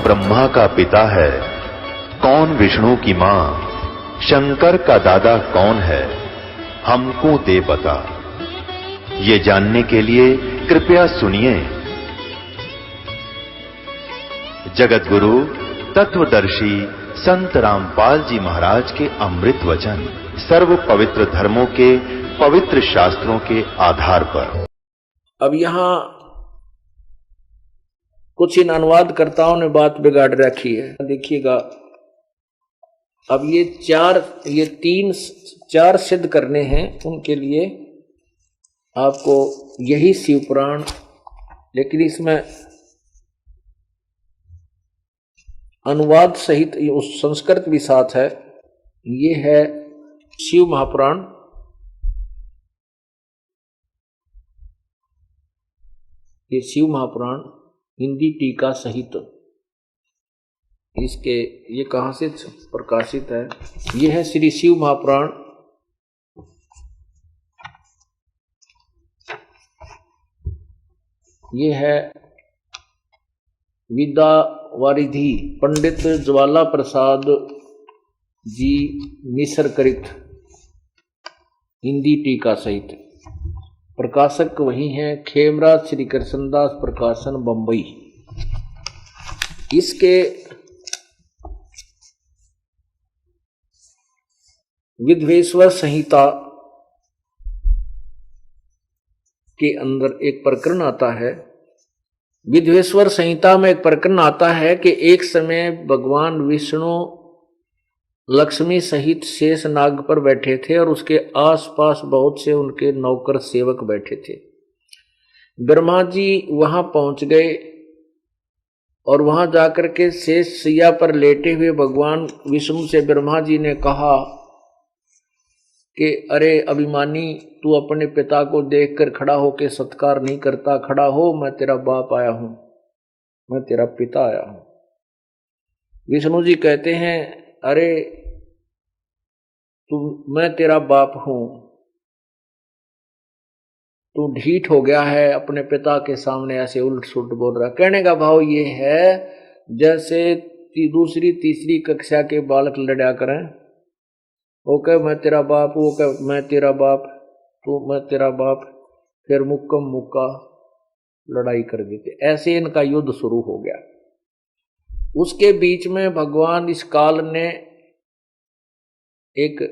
ब्रह्मा का पिता है, कौन विष्णु की मां, शंकर का दादा कौन है, हमको दे बता। ये जानने के लिए कृपया सुनिए। जगत गुरु तत्वदर्शी संत रामपाल जी महाराज के अमृत वचन सर्व पवित्र धर्मों के पवित्र शास्त्रों के आधार पर। अब यहां कुछ इन अनुवादकर्ताओं ने बात बिगाड़ रखी है, देखिएगा। अब ये तीन चार सिद्ध करने हैं, उनके लिए आपको यही शिव पुराण, लेकिन इसमें अनुवाद सहित उस संस्कृत भी साथ है। ये है शिव महापुराण, ये शिव महापुराण हिंदी टीका सहित। इसके ये कहाँ से प्रकाशित है? ये है श्री शिव महापुराण, ये है विद्यावारिधि पंडित ज्वाला प्रसाद जी निसरकरित, हिंदी टीका सहित। प्रकाशक वही हैं खेमराज श्री कृष्णदास प्रकाशन बंबई। इसके विद्वेश्वर संहिता के अंदर एक प्रकरण आता है। विद्वेश्वर संहिता में एक प्रकरण आता है कि एक समय भगवान विष्णु लक्ष्मी सहित शेष नाग पर बैठे थे और उसके आसपास बहुत से उनके नौकर सेवक बैठे थे। ब्रह्मा जी वहां पहुंच गए और वहां जाकर के शेष सैया पर लेटे हुए भगवान विष्णु से ब्रह्मा जी ने कहा कि अरे अभिमानी, तू अपने पिता को देखकर खड़ा होकर सत्कार नहीं करता, खड़ा हो, मैं तेरा बाप आया हूं, मैं तेरा पिता आया हूं। विष्णु जी कहते हैं अरे मैं तेरा बाप हूं, तू ढीठ हो गया है, अपने पिता के सामने ऐसे उल्ट सुल्ट बोल रहा। कहने का भाव ये है जैसे दूसरी तीसरी कक्षा के बालक लड़ा करें। वो कहे मैं तेरा बाप, वो कहे मैं तेरा बाप, तू मैं तेरा बाप, फिर मुक्कम मुक्का लड़ाई कर देते। ऐसे इनका युद्ध शुरू हो गया। उसके बीच में भगवान इस काल ने एक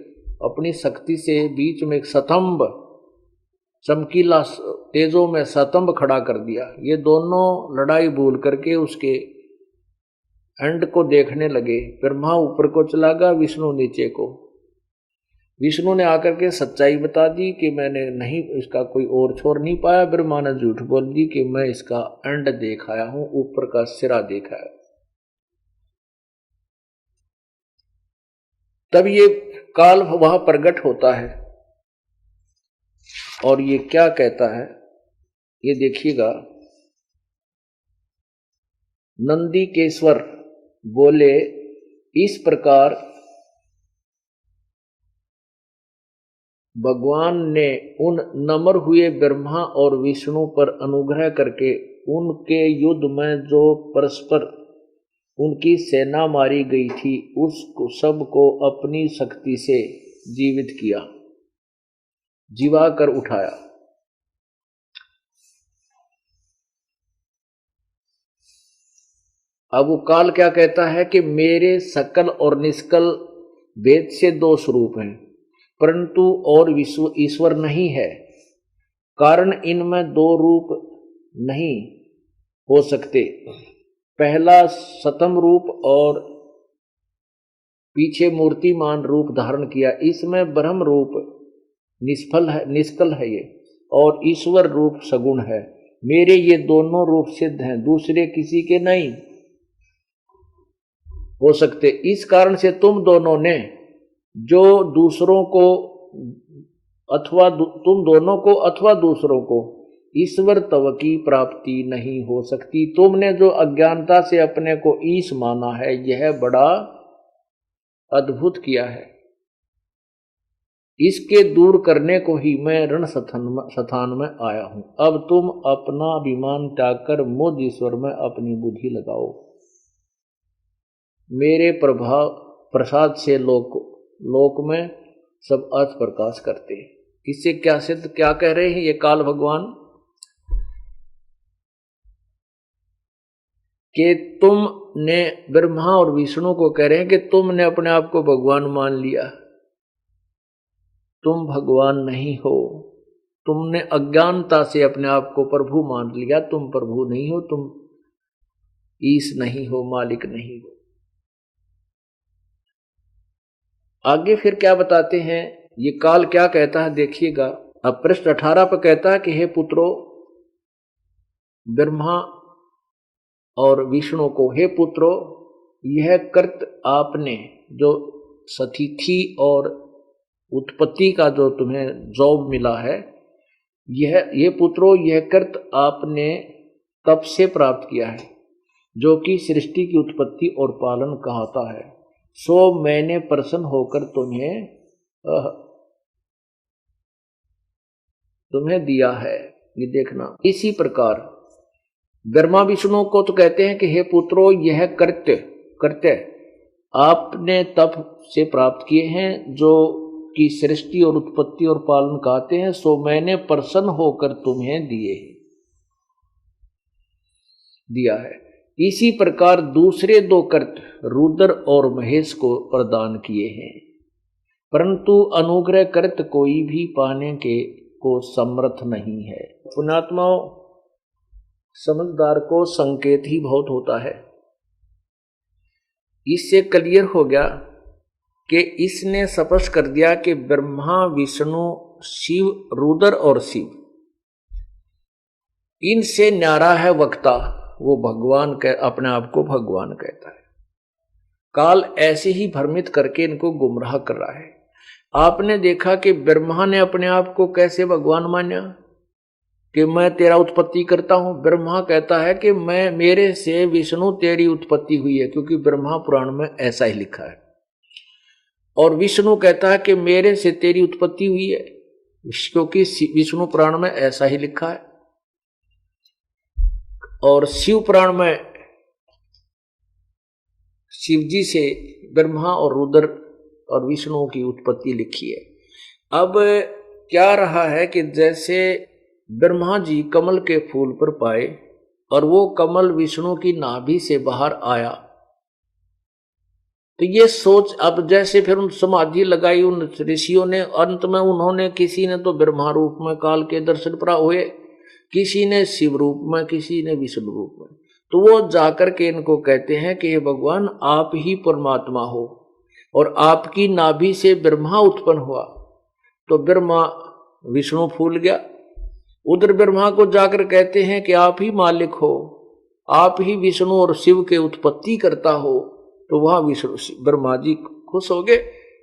अपनी शक्ति से बीच में एक स्तंभ, चमकीला तेजों में स्तंभ खड़ा कर दिया। ये दोनों लड़ाई भूल करके उसके एंड को देखने लगे। ब्रह्मा ऊपर को चला गया, विष्णु नीचे को। विष्णु ने आकर के सच्चाई बता दी कि मैंने नहीं, इसका कोई और छोर नहीं पाया। ब्रह्मा ने झूठ बोल दी कि मैं इसका एंड देख आया हूं, ऊपर का सिरा देखा है। तब ये काल वहां प्रकट होता है और ये क्या कहता है, ये देखिएगा। नंदीकेश्वर बोले इस प्रकार भगवान ने उन नम्र हुए ब्रह्मा और विष्णु पर अनुग्रह करके उनके युद्ध में जो परस्पर उनकी सेना मारी गई थी, उसको सबको अपनी शक्ति से जीवित किया, जीवा कर उठाया। अब वो काल क्या कहता है कि मेरे सकल और निष्कल वेद से दो स्वरूप हैं, परंतु और विश्व ईश्वर नहीं है। कारण इनमें दो रूप नहीं हो सकते। पहला सतम रूप और पीछे मूर्तिमान रूप धारण किया। इसमें ब्रह्म रूप निष्फल है, निष्कल है ये, और ईश्वर रूप सगुण है। मेरे ये दोनों रूप सिद्ध हैं, दूसरे किसी के नहीं हो सकते। इस कारण से तुम दोनों ने जो दूसरों को अथवा तुम दोनों को अथवा दूसरों को ईश्वर तव की प्राप्ति नहीं हो सकती। तुमने जो अज्ञानता से अपने को ईश माना है, यह बड़ा अद्भुत किया है। इसके दूर करने को ही मैं रण स्थान में आया हूं। अब तुम अपना अभिमान त्याग कर मुझ ईश्वर में अपनी बुद्धि लगाओ। मेरे प्रभाव प्रसाद से लोक में सब अर्थ प्रकाश करते हैं। इससे क्या सिद्ध, क्या कह रहे हैं ये काल भगवान कि तुमने, ब्रह्मा और विष्णु को कह रहे हैं कि तुमने अपने आप को भगवान मान लिया, तुम भगवान नहीं हो, तुमने अज्ञानता से अपने आप को प्रभु मान लिया, तुम प्रभु नहीं हो, तुम ईश नहीं हो, मालिक नहीं हो। आगे फिर क्या बताते हैं, ये काल क्या कहता है देखिएगा। अब पृष्ठ 18 पर कहता है कि हे पुत्रो, ब्रह्मा और विष्णु को, हे पुत्रो, यह कृत आपने जो सतिथि और उत्पत्ति का जो तुम्हें जॉब मिला है, ये पुत्रो, यह कृत आपने तप से प्राप्त किया है जो कि सृष्टि की उत्पत्ति और पालन कहता है। सो मैंने प्रसन्न होकर तुम्हें दिया है। ये देखना, इसी प्रकार ब्रह्मा विष्णु को तो कहते हैं कि हे पुत्रो, यह कृत्य आपने तप से प्राप्त किए हैं जो कि सृष्टि और उत्पत्ति और पालन कहते हैं, सो मैंने प्रसन्न होकर तुम्हें दिया है। इसी प्रकार दूसरे दो कृत्य रुद्र और महेश को प्रदान किए हैं, परंतु अनुग्रह कृत्य कोई भी पाने को समर्थ नहीं है। पुण्यात्माओं, समझदार को संकेत ही बहुत होता है। इससे क्लियर हो गया कि इसने स्पष्ट कर दिया कि ब्रह्मा विष्णु शिव, रुद्र और शिव, इनसे न्यारा है वक्ता, वो भगवान अपने आप को भगवान कहता है। काल ऐसे ही भ्रमित करके इनको गुमराह कर रहा है। आपने देखा कि ब्रह्मा ने अपने आप को कैसे भगवान माना कि मैं तेरा उत्पत्ति करता हूं। ब्रह्मा कहता है कि मेरे से विष्णु तेरी उत्पत्ति हुई है, क्योंकि ब्रह्मा पुराण में ऐसा ही लिखा है। और विष्णु कहता है कि मेरे से तेरी उत्पत्ति हुई है, क्योंकि विष्णु पुराण में ऐसा ही लिखा है। और शिव पुराण में शिव जी से ब्रह्मा और रुद्र और विष्णु की उत्पत्ति लिखी है। अब क्या रहा है कि जैसे ब्रह्मा जी कमल के फूल पर पाए और वो कमल विष्णु की नाभि से बाहर आया, तो ये सोच, अब जैसे फिर उन समाधि लगाई उन ऋषियों ने, अंत में उन्होंने, किसी ने तो ब्रह्मा रूप में काल के दर्शन प्राप्त हुए, किसी ने शिव रूप में, किसी ने विष्णु रूप में। तो वो जाकर के इनको कहते हैं कि हे भगवान, आप ही परमात्मा हो और आपकी नाभि से ब्रह्मा उत्पन्न हुआ। तो ब्रह्मा विष्णु फूल गया। उधर ब्रह्मा को जाकर कहते हैं कि आप ही मालिक हो, आप ही विष्णु और शिव के उत्पत्ति करता हो। तो वहां विष्णु ब्रह्मा जी खुश हो गए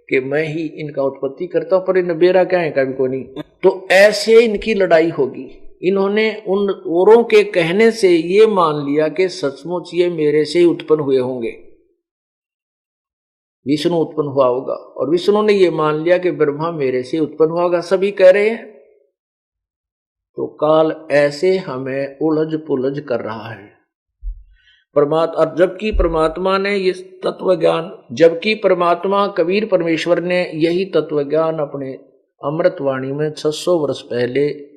कि मैं ही इनका उत्पत्ति करता हूं, पर इन बेरा क्या है कभी को नहीं। तो ऐसे इनकी लड़ाई होगी। इन्होंने उन औरों के कहने से ये मान लिया कि सचमुच ये मेरे से ही उत्पन्न हुए होंगे, विष्णु उत्पन्न हुआ होगा, और विष्णु ने ये मान लिया कि ब्रह्मा मेरे से उत्पन्न हुआ होगा, सभी कह रहे हैं। तो काल ऐसे हमें उलझ पुलझ कर रहा है। और जबकि परमात्मा ने ये तत्व ज्ञान, जबकि परमात्मा कबीर परमेश्वर ने यही तत्व ज्ञान अपने अमृतवाणी में 600 वर्ष पहले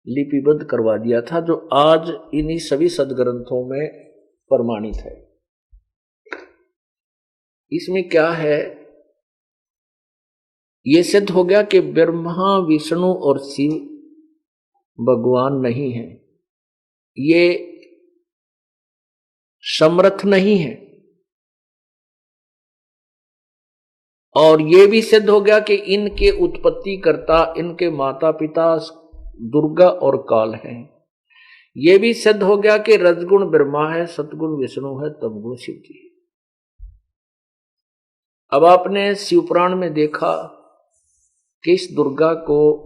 लिपिबद्ध करवा दिया था, जो आज इन्हीं सभी सदग्रंथों में प्रमाणित है। इसमें क्या है, ये सिद्ध हो गया कि ब्रह्मा विष्णु और शिव भगवान नहीं है, ये समर्थ नहीं है। और ये भी सिद्ध हो गया कि इनके उत्पत्ति करता, इनके माता पिता दुर्गा और काल हैं। ये भी सिद्ध हो गया कि रजगुण ब्रह्मा है, सतगुण विष्णु है, तमगुण शिव जी है। अब आपने शिवपुराण में देखा कि इस दुर्गा को,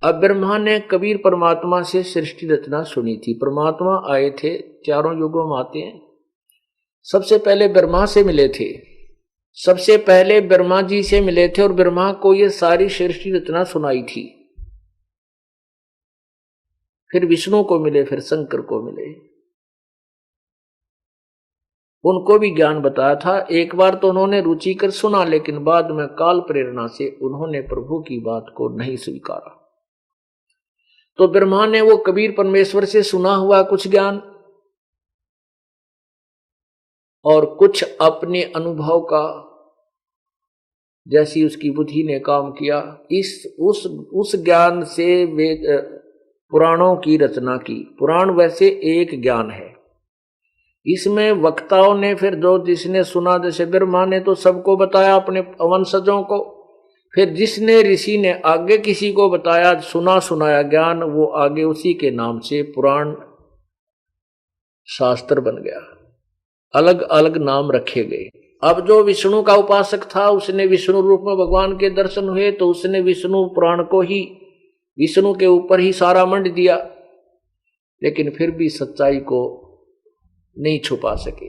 अब ब्रह्मा ने कबीर परमात्मा से सृष्टि रचना सुनी थी। परमात्मा आए थे, चारों युगों में आते हैं। सबसे पहले ब्रह्मा से मिले थे, सबसे पहले ब्रह्मा जी से मिले थे और ब्रह्मा को ये सारी सृष्टि रचना सुनाई थी। फिर विष्णु को मिले, फिर शंकर को मिले। उनको भी ज्ञान बताया था। एक बार तो उन्होंने रुचि कर सुना, लेकिन बाद में काल प्रेरणा से उन्होंने प्रभु की बात को नहीं स्वीकारा। तो ब्रह्मा ने वो कबीर परमेश्वर से सुना हुआ कुछ ज्ञान और कुछ अपने अनुभव का, जैसी उसकी बुद्धि ने काम किया, उस ज्ञान से वेद पुराणों की रचना की। पुराण वैसे एक ज्ञान है, इसमें वक्ताओं ने फिर जो जिसने सुना, जैसे ब्रह्मा ने तो सबको बताया अपने वंशजों को, फिर जिसने ऋषि ने आगे किसी को बताया, सुना सुनाया ज्ञान, वो आगे उसी के नाम से पुराण शास्त्र बन गया, अलग अलग नाम रखे गए। अब जो विष्णु का उपासक था, उसने विष्णु रूप में भगवान के दर्शन हुए, तो उसने विष्णु पुराण को ही, विष्णु के ऊपर ही सारा मंड दिया, लेकिन फिर भी सच्चाई को नहीं छुपा सके,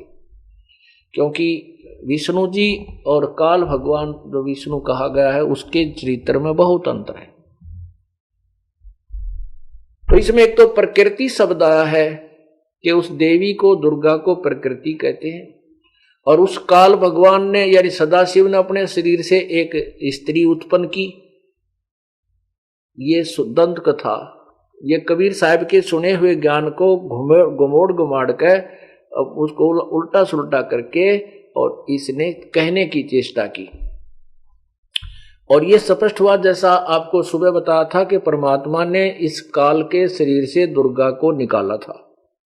क्योंकि विष्णु जी और काल भगवान जो विष्णु कहा गया है, उसके चरित्र में बहुत अंतर है। तो इसमें एक तो प्रकृति शब्द आया है कि उस देवी को, दुर्गा को प्रकृति कहते हैं, और उस काल भगवान ने यानी सदाशिव ने अपने शरीर से एक स्त्री उत्पन्न की। ये दंत कथा, ये कबीर साहब के सुने हुए ज्ञान को घुमोड़ घुमाड़ के उसको उल्टा सुल्टा करके और इसने कहने की चेष्टा की। और ये स्पष्ट हुआ, जैसा आपको सुबह बताया था, कि परमात्मा ने इस काल के शरीर से दुर्गा को निकाला था,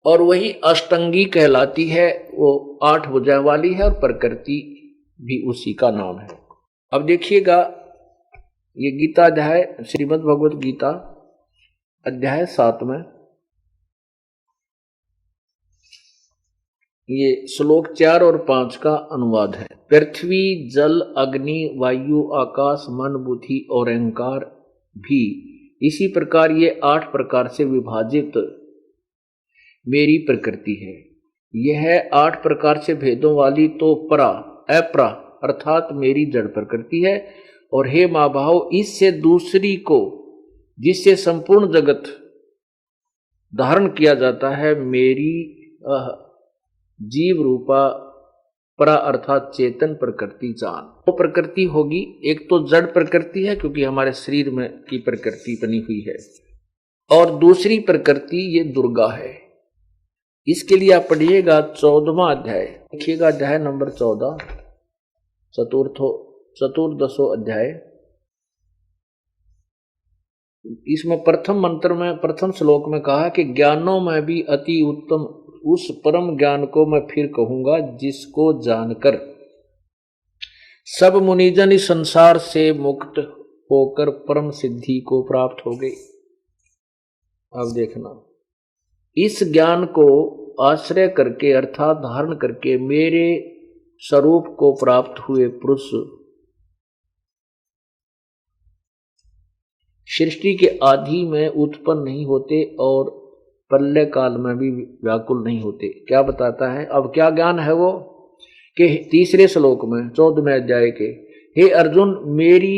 और वही अष्टंगी कहलाती है, वो 8 भुजाएं वाली है, और प्रकृति भी उसी का नाम है। अब देखिएगा, ये गीता अध्याय, श्रीमद् भगवत गीता अध्याय 7 में ये श्लोक 4 और 5 का अनुवाद है। पृथ्वी, जल, अग्नि, वायु, आकाश, मन, बुद्धि और अहंकार भी इसी प्रकार ये 8 प्रकार से विभाजित मेरी प्रकृति है। यह 8 प्रकार से भेदों वाली तो परा अपरा अर्थात मेरी जड़ प्रकृति है। और हे महाभाव, इससे दूसरी को, जिससे संपूर्ण जगत धारण किया जाता है, मेरी जीव रूपा परा अर्थात चेतन प्रकृति जान। वो प्रकृति होगी, एक तो जड़ प्रकृति है क्योंकि हमारे शरीर में की प्रकृति बनी हुई है, और दूसरी प्रकृति ये दुर्गा है। इसके लिए आप पढ़िएगा 14वां अध्याय, देखिएगा अध्याय नंबर 14, चतुर्दशो अध्याय। इसमें प्रथम मंत्र में, प्रथम श्लोक में कहा कि ज्ञानों में भी अति उत्तम उस परम ज्ञान को मैं फिर कहूंगा, जिसको जानकर सब मुनिजन इस संसार से मुक्त होकर परम सिद्धि को प्राप्त हो गए। अब देखना, इस ज्ञान को आश्रय करके अर्थात धारण करके मेरे स्वरूप को प्राप्त हुए पुरुष सृष्टि के आदि में उत्पन्न नहीं होते और प्रलय काल में भी व्याकुल नहीं होते। क्या बताता है? अब क्या ज्ञान है वो कि तीसरे श्लोक में 14वें अध्याय के, हे अर्जुन, मेरी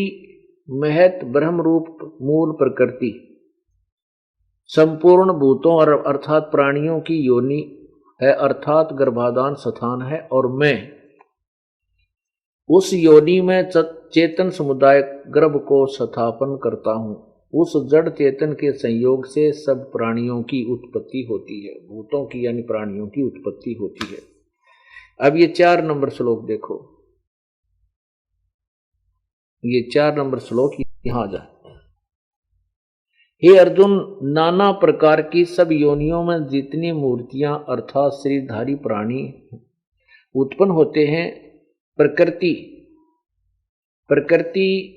महत ब्रह्म रूप मूल प्रकृति संपूर्ण भूतों और अर्थात प्राणियों की योनि है, अर्थात गर्भाधान स्थान है, और मैं उस योनि में चेतन समुदाय गर्भ को स्थापन करता हूं। उस जड़ चेतन के संयोग से सब प्राणियों की उत्पत्ति होती है, भूतों की यानी प्राणियों की उत्पत्ति होती है। अब ये 4 नंबर श्लोक देखो, ये 4 नंबर श्लोक यहां आ जाए। हे अर्जुन, नाना प्रकार की सब योनियों में जितनी मूर्तियां अर्थात शरीरधारी प्राणी उत्पन्न होते हैं, प्रकृति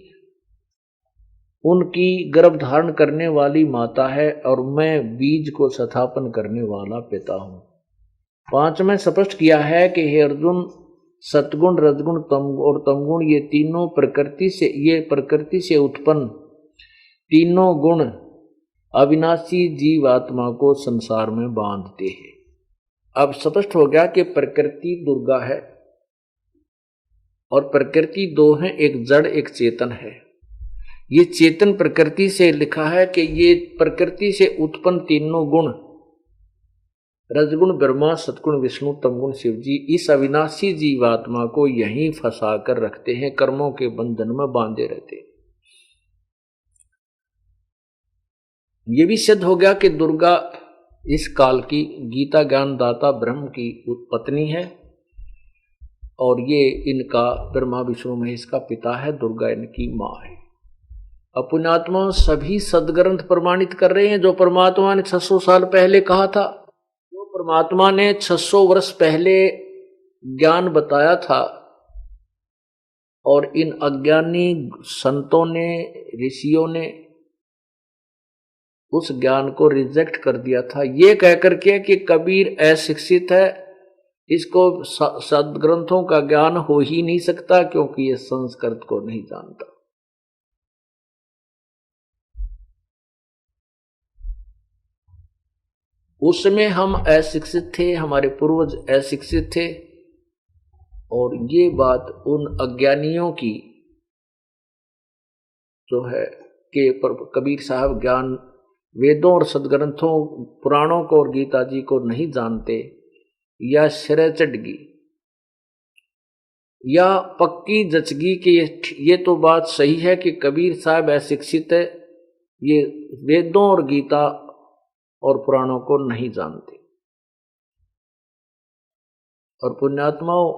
उनकी गर्भ धारण करने वाली माता है, और मैं बीज को स्थापन करने वाला पिता हूं। 5 में स्पष्ट किया है कि हे अर्जुन, सतगुण, रजगुण और तमगुण ये तीनों प्रकृति से उत्पन्न तीनों गुण अविनाशी जीवात्मा को संसार में बांधते हैं। अब स्पष्ट हो गया कि प्रकृति दुर्गा है और प्रकृति 2 है, एक जड़ एक चेतन है। ये चेतन प्रकृति से लिखा है कि ये प्रकृति से उत्पन्न तीनों गुण रजगुण ब्रह्मा, सतगुण विष्णु, तमगुण शिव जी इस अविनाशी जीवात्मा को यहीं फंसा कर रखते हैं, कर्मों के बंधन में बांधे रहते हैं। ये भी सिद्ध हो गया कि दुर्गा इस काल की गीता ज्ञान दाता ब्रह्म की पत्नी है और ये इनका ब्रह्मा विष्णु महेश का पिता है, दुर्गा इनकी माँ है। पुण्यात्मा सभी सदग्रंथ प्रमाणित कर रहे हैं जो परमात्मा ने 600 साल पहले कहा था, जो परमात्मा ने 600 वर्ष पहले ज्ञान बताया था और इन अज्ञानी संतों ने, ऋषियों ने उस ज्ञान को रिजेक्ट कर दिया था, ये कहकर के कि कबीर अशिक्षित है, इसको सदग्रंथों का ज्ञान हो ही नहीं सकता क्योंकि ये संस्कृत को नहीं जानता। उसमें हम अशिक्षित थे, हमारे पूर्वज अशिक्षित थे और ये बात उन अज्ञानियों की जो है कि कबीर साहब ज्ञान वेदों और सदग्रंथों, पुराणों को और गीता जी को नहीं जानते, या शरय चढ़गी या पक्की जचगी कि ये तो बात सही है कि कबीर साहब अशिक्षित है, ये वेदों और गीता और पुराणों को नहीं जानते। और पुण्यात्माओं,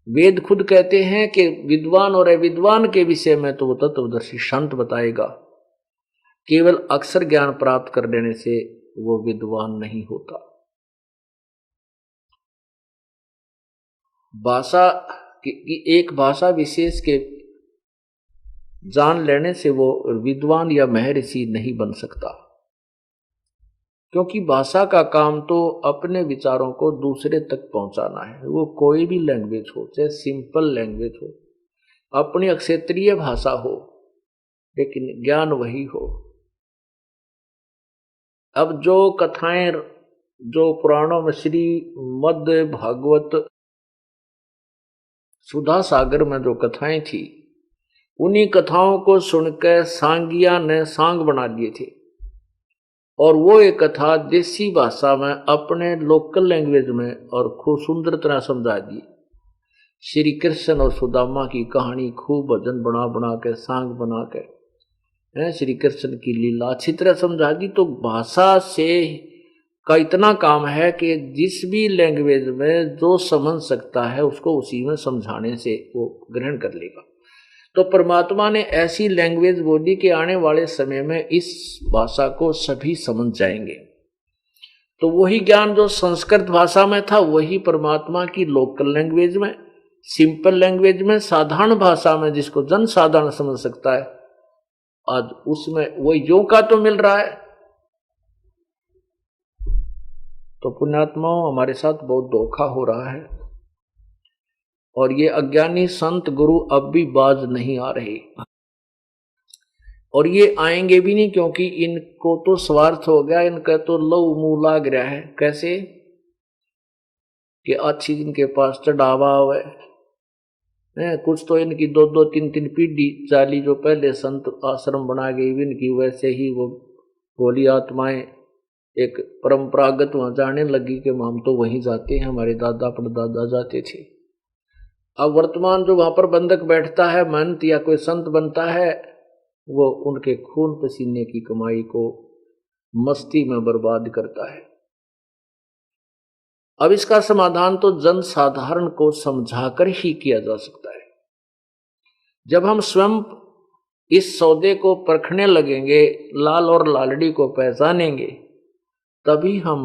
वेद खुद कहते हैं कि विद्वान और अविद्वान के विषय में तो वो तत्वदर्शी संत बताएगा, केवल अक्षर ज्ञान प्राप्त कर लेने से वो विद्वान नहीं होता। भाषा की एक भाषा विशेष के जान लेने से वो विद्वान या महर्षि नहीं बन सकता, क्योंकि भाषा का काम तो अपने विचारों को दूसरे तक पहुंचाना है। वो कोई भी लैंग्वेज हो, चाहे सिंपल लैंग्वेज हो, अपनी अक्षेत्रीय भाषा हो, लेकिन ज्ञान वही हो। अब जो कथाएं, जो पुराणों में श्री मद भागवत सुधा सागर में जो कथाएं थी, उन्हीं कथाओं को सुनकर सांगिया ने सांग बना दिए थे और वो एक कथा देसी भाषा में अपने लोकल लैंग्वेज में और खूब सुंदर तरह समझा दी। श्री कृष्ण और सुदामा की कहानी खूब भजन बना बना के, सांग बना के श्री कृष्ण की लीला अच्छी तरह समझा दी। तो भाषा से का इतना काम है कि जिस भी लैंग्वेज में जो समझ सकता है उसको उसी में समझाने से वो ग्रहण कर लेगा। तो परमात्मा ने ऐसी लैंग्वेज बोली कि आने वाले समय में इस भाषा को सभी समझ जाएंगे। तो वही ज्ञान जो संस्कृत भाषा में था, वही परमात्मा की लोकल लैंग्वेज में, सिंपल लैंग्वेज में, साधारण भाषा में, जिसको जन साधारण समझ सकता है, आज उसमें वो यों का तो मिल रहा है। तो पुण्यात्माओं, हमारे साथ बहुत धोखा हो रहा है और ये अज्ञानी संत गुरु अब भी बाज नहीं आ रहे और ये आएंगे भी नहीं, क्योंकि इनको तो स्वार्थ हो गया, इनका तो लहू मुंह लाग रहा है। कैसे कि अच्छी इनके पास चढ़ावा हुआ है, कुछ तो इनकी 2-2, 3-3 पीढ़ी चाली जो पहले संत आश्रम बना गई इनकी, वैसे ही वो भोली आत्माएं एक परंपरागत वहां जाने लगी कि हम तो वहीं जाते हैं, हमारे दादा परदादा जाते थे। अब वर्तमान जो वहां पर बंधक बैठता है, महंत या कोई संत बनता है, वो उनके खून पसीने की कमाई को मस्ती में बर्बाद करता है। अब इसका समाधान तो जन साधारण को समझाकर ही किया जा सकता है। जब हम स्वयं इस सौदे को परखने लगेंगे, लाल और लालड़ी को पहचानेंगे, तभी हम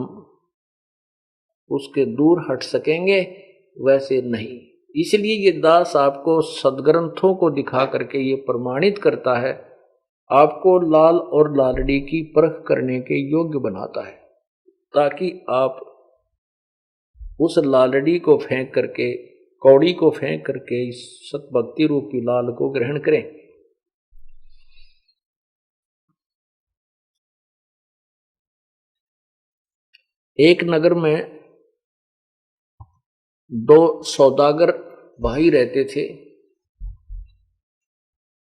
उसके दूर हट सकेंगे, वैसे नहीं। इसलिए ये दास आपको सदग्रंथों को दिखा करके ये प्रमाणित करता है, आपको लाल और लालड़ी की परख करने के योग्य बनाता है, ताकि आप उस लालड़ी को फेंक करके, कौड़ी को फेंक करके इस सतभक्ति रूपी लाल को ग्रहण करें। एक नगर में 2 सौदागर भाई रहते थे।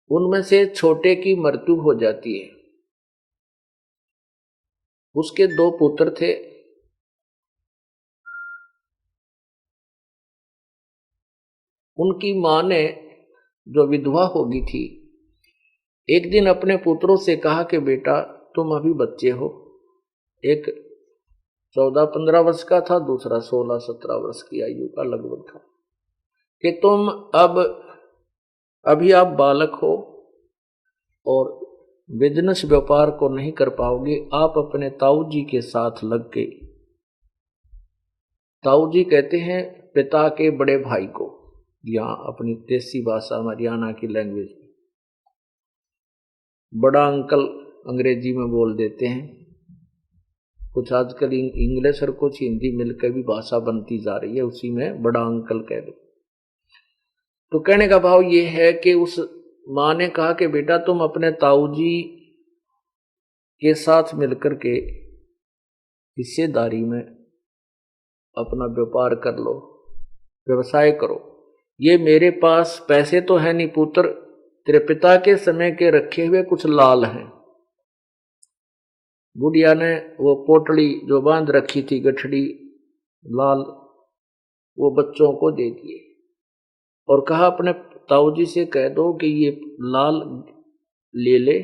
उनमें से छोटे की मृत्यु हो जाती है। उसके 2 पुत्र थे। उनकी माँ ने, जो विधवा हो गई थी, एक दिन अपने पुत्रों से कहा कि बेटा तुम अभी बच्चे हो, एक 14-15 वर्ष का था, दूसरा 16-17 वर्ष की आयु का लगभग था, कि तुम अभी आप बालक हो और बिजनेस व्यापार को नहीं कर पाओगे, आप अपने ताऊ जी के साथ लग के, ताऊ जी कहते हैं पिता के बड़े भाई को, यहाँ अपनी देसी भाषा हरियाणा की लैंग्वेज में बड़ा अंकल अंग्रेजी में बोल देते हैं, कुछ आजकल इंग्लिश और कुछ हिंदी मिलकर भी भाषा बनती जा रही है, उसी में बड़ा अंकल कह दो। तो कहने का भाव ये है कि उस माँ ने कहा कि बेटा तुम अपने ताऊ जी के साथ मिलकर के हिस्सेदारी में अपना व्यापार कर लो, व्यवसाय करो। ये मेरे पास पैसे तो है नहीं पुत्र, तेरे पिता के समय के रखे हुए कुछ लाल हैं। बुढ़िया ने वो पोटली जो बांध रखी थी गठड़ी लाल, वो बच्चों को दे दिए और कहा अपने ताऊ जी से कह दो कि ये लाल ले ले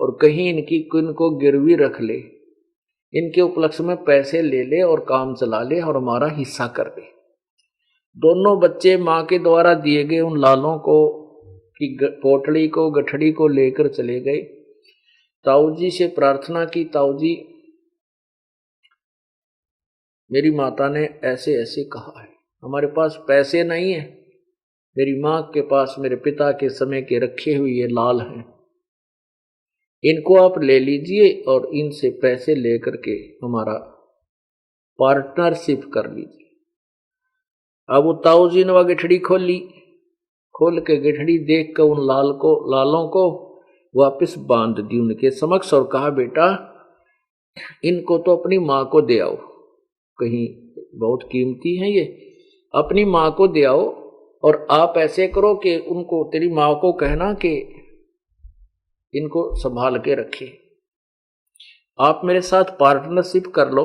और कहीं इनको गिरवी रख ले, इनके उपलक्ष्य में पैसे ले ले और काम चला ले और हमारा हिस्सा कर दे। दोनों बच्चे माँ के द्वारा दिए गए उन लालों को की पोटली को गठड़ी को लेकर चले गए। ताऊ जी से प्रार्थना की, ताऊ जी मेरी माता ने ऐसे ऐसे कहा है, हमारे पास पैसे नहीं है, मेरी माँ के पास मेरे पिता के समय के रखे हुए ये लाल हैं, इनको आप ले लीजिए और इनसे पैसे लेकर के हमारा पार्टनरशिप कर लीजिए। अब वो ताऊ जी ने वह गठड़ी खोल के गठड़ी देख कर उन लालों को वापस बांध दी उनके समक्ष और कहा बेटा इनको तो अपनी माँ को दे आओ, कहीं बहुत कीमती हैं ये, अपनी माँ को दे आओ और आप ऐसे करो कि उनको तेरी माँ को कहना कि इनको संभाल के रखे, आप मेरे साथ पार्टनरशिप कर लो,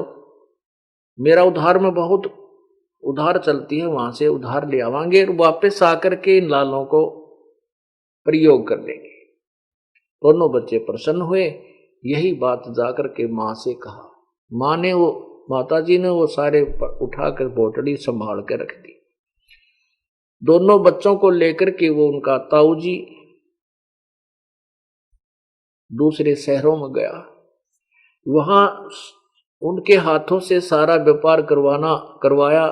मेरा उधार में बहुत उधार चलती है, वहां से उधार ले आवांगे और वापस आकर के इन लालों को प्रयोग कर लेंगे। दोनों बच्चे प्रसन्न हुए, यही बात जाकर के माँ से कहा। माँ ने माताजी ने वो सारे उठाकर बोतड़ी संभाल के रख दी। दोनों बच्चों को लेकर के वो उनका ताऊ जी दूसरे शहरों में गया, वहां उनके हाथों से सारा व्यापार करवाया।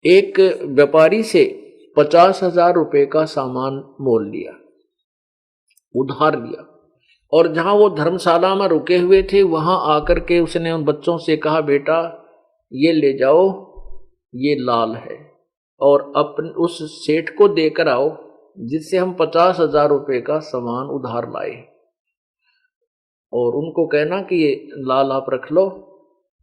एक व्यापारी से 50,000 रुपए का सामान मोल लिया, उधार लिया, और जहां वो धर्मशाला में रुके हुए थे वहां आकर के उसने उन बच्चों से कहा बेटा ये ले जाओ, ये लाल है और अपन उस सेठ को देकर आओ जिससे हम 50,000 रुपए का सामान उधार लाए, और उनको कहना कि ये लाल आप रख लो,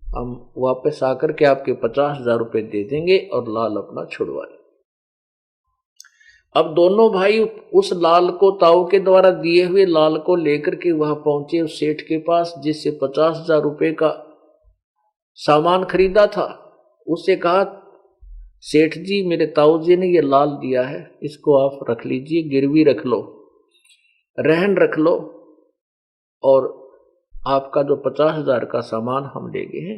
हम वापस आकर के आपके 50,000 रुपए दे देंगे और लाल अपना छुड़वा ले। अब दोनों भाई उस लाल को, ताऊ के द्वारा दिए हुए लाल को लेकर के वहां पहुंचे उस सेठ के पास जिससे 50,000 रुपए का सामान खरीदा था। उससे कहा सेठ जी मेरे ताऊ जी ने ये लाल दिया है, इसको आप रख लीजिए, गिरवी रख लो, रहन रख लो, और आपका जो 50,000 का सामान हम ले गए हैं,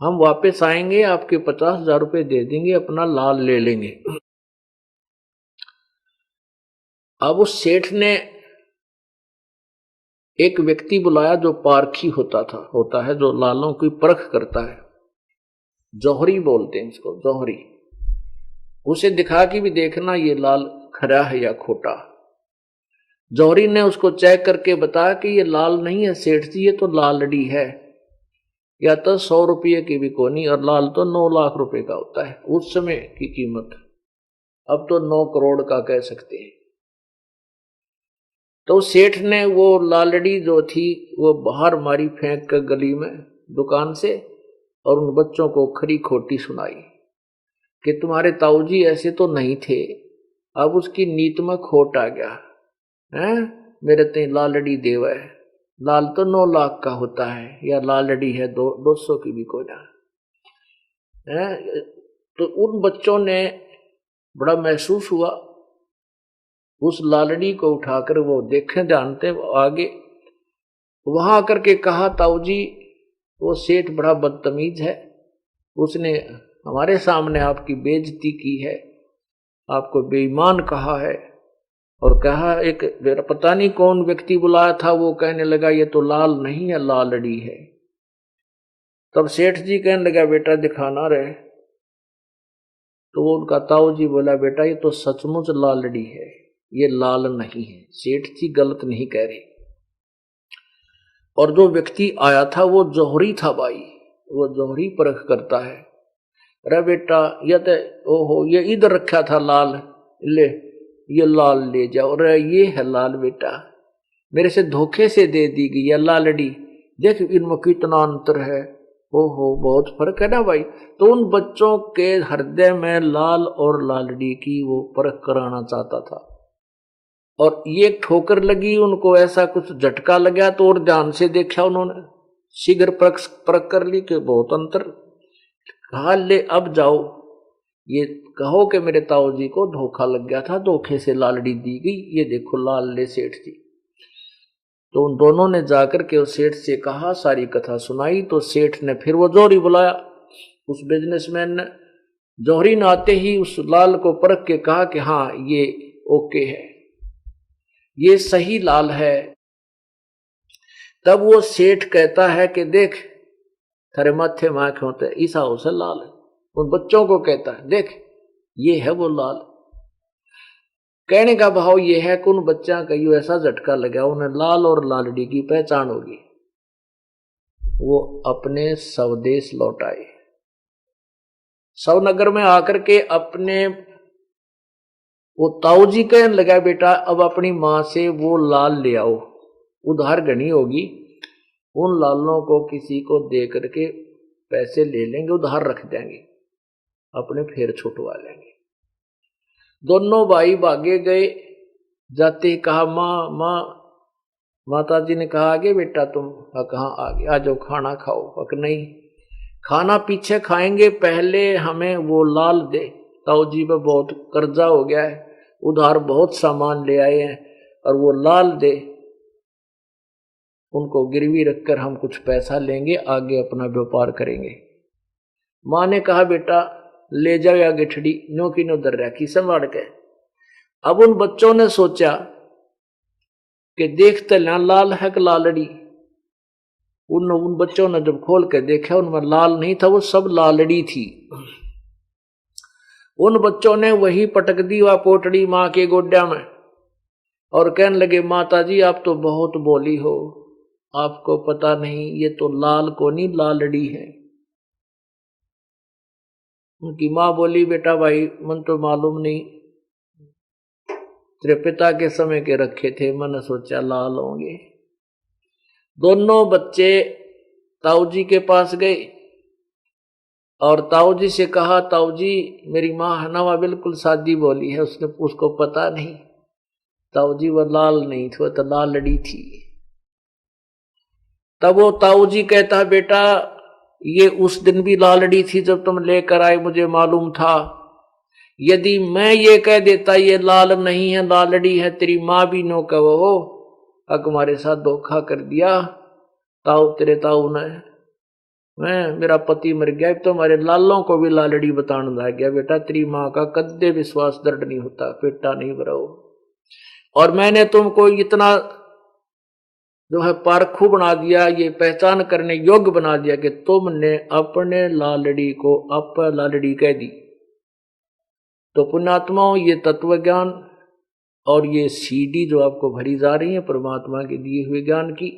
हम वापस आएंगे आपके 50,000 रुपए दे देंगे, अपना लाल ले लेंगे। अब उस सेठ ने एक व्यक्ति बुलाया जो पारखी होता है, जो लालों की परख करता है, जौहरी बोलते हैं इसको, जौहरी। उसे दिखा कि भी देखना ये लाल खरा है या खोटा। जौहरी ने उसको चेक करके बताया कि ये लाल नहीं है सेठ जी, ये तो लालड़ी है, या तो 100 रुपये की भी कोनी, और लाल तो 9 लाख रुपए का होता है उस समय की कीमत, अब तो 9 करोड़ का कह सकते हैं। तो सेठ ने वो लालड़ी जो थी वो बाहर मारी फेंक कर गली में दुकान से, और उन बच्चों को खरी खोटी सुनाई कि तुम्हारे ताऊ जी ऐसे तो नहीं थे, अब उसकी नीत में खोट आ गया है, मेरे ते लालड़ी देव है, लाल तो 9 लाख का होता है, या लालड़ी है 200 की भी कोई ना है। तो उन बच्चों ने बड़ा महसूस हुआ। उस लालड़ी को उठाकर वो देखे जानते आगे, वहां आकर के कहा, ताऊ जी वो सेठ बड़ा बदतमीज है, उसने हमारे सामने आपकी बेइज्जती की है, आपको बेईमान कहा है। और कहा, एक पता नहीं कौन व्यक्ति बुलाया था, वो कहने लगा ये तो लाल नहीं है, लालड़ी है। तब सेठ जी कहने लगा, बेटा दिखाना रहे। तो उनका ताऊ जी बोला, बेटा ये तो सचमुच लालड़ी है, ये लाल नहीं है। सेठ जी गलत नहीं कह रहे। और जो व्यक्ति आया था वो जौहरी था भाई, वो जौहरी परख करता है। अरे बेटा ये तो ओहो ये इधर रखा था लाल, ले ये लाल ले जाओ। अरे ये है लाल बेटा, मेरे से धोखे से दे दी गई है लालड़ी, देख इनमें कितना अंतर है। ओहो बहुत फर्क है ना भाई। तो उन बच्चों के हृदय में लाल और लालड़ी की वो परख कराना चाहता था। और ये ठोकर लगी उनको, ऐसा कुछ झटका लगा तो और ध्यान से देखा उन्होंने, शीघ्र परख कर ली कि बहुत अंतर। कहा, ले अब जाओ ये कहो कि मेरे ताऊ जी को धोखा लग गया था, धोखे से लालड़ी दी गई, ये देखो लाल ले सेठ जी। तो उन दोनों ने जाकर के उस सेठ से कहा, सारी कथा सुनाई। तो सेठ ने फिर वो जौहरी बुलाया, उस बिजनेसमैन ने। जौहरी ने आते ही उस लाल को परख के कहा कि हाँ ये ओके है, ये सही लाल है। तब वो सेठ कहता है कि देख थारे माथे माख होते ईसा से लाल है। उन बच्चों को कहता है, देख ये है वो लाल। कहने का भाव ये है कि उन बच्चा का यू ऐसा झटका लगा, उन्हें लाल और लालड़ी की पहचान होगी। वो अपने स्वदेश लौट आए। सवनगर में आकर के अपने वो ताऊ जी कहने लगा, बेटा अब अपनी माँ से वो लाल ले आओ, उधार घनी होगी, उन लालों को किसी को दे करके पैसे ले लेंगे, उधार रख देंगे, अपने फिर छुटवा लेंगे। दोनों भाई भागे गए। जाते ही कहा, माँ माँ। माता जी ने कहा, आगे बेटा तुम। कहाँ आगे, आ जाओ खाना खाओ। अक नहीं, खाना पीछे खाएंगे, पहले हमें वो लाल दे। ताऊ जी पे बहुत कर्जा हो गया है, उधार बहुत सामान ले आए हैं, और वो लाल दे, उनको गिरवी रखकर हम कुछ पैसा लेंगे, आगे अपना व्यापार करेंगे। माँ ने कहा, बेटा ले जाओ या गिठड़ी नो की नो दर रखी संभाल के। अब उन बच्चों ने सोचा कि देखते लाल है कि लालड़ी। उन बच्चों ने जब खोल के देखा, उनमें लाल नहीं था, वो सब लालड़ी थी। उन बच्चों ने वही पटक दी वह पोटड़ी माँ के गोड्या में, और कहने लगे, माता जी आप तो बहुत बोली हो, आपको पता नहीं ये तो लाल को नहीं लालड़ी है। उनकी माँ बोली, बेटा भाई मन तो मालूम नहीं, तेरे पिता के समय के रखे थे, मैंने सोचा लाल होंगे। दोनों बच्चे ताऊ जी के पास गए और ताऊ जी से कहा, ताऊ जी मेरी माँ हनावा बिल्कुल सादी बोली है, उसको पता नहीं। ताऊ जी वो लाल नहीं थी, वो तो लालड़ी थी। तब वो ताऊ जी कहता, बेटा ये उस दिन भी लालड़ी थी जब तुम लेकर आए, मुझे मालूम था। यदि मैं ये कह देता ये लाल नहीं है लालड़ी है, तेरी माँ भी नो कहो अक हमारे साथ धोखा कर दिया। ताऊ तेरे ताऊ ने, मैं मेरा पति मर गया, तो हमारे लालों को भी लालड़ी बताने लग गया। बेटा तेरी माँ का कद्दे विश्वास दर्द नहीं होता, पेटा नहीं भराओ। और मैंने तुमको इतना जो है पारखू बना दिया, ये पहचान करने योग्य बना दिया कि तुमने अपने लालड़ी को आप लालड़ी कह दी। तो पुण्यात्माओं, ये तत्व ज्ञान और ये सीडी जो आपको भरी जा रही है परमात्मा के दिए हुए ज्ञान की,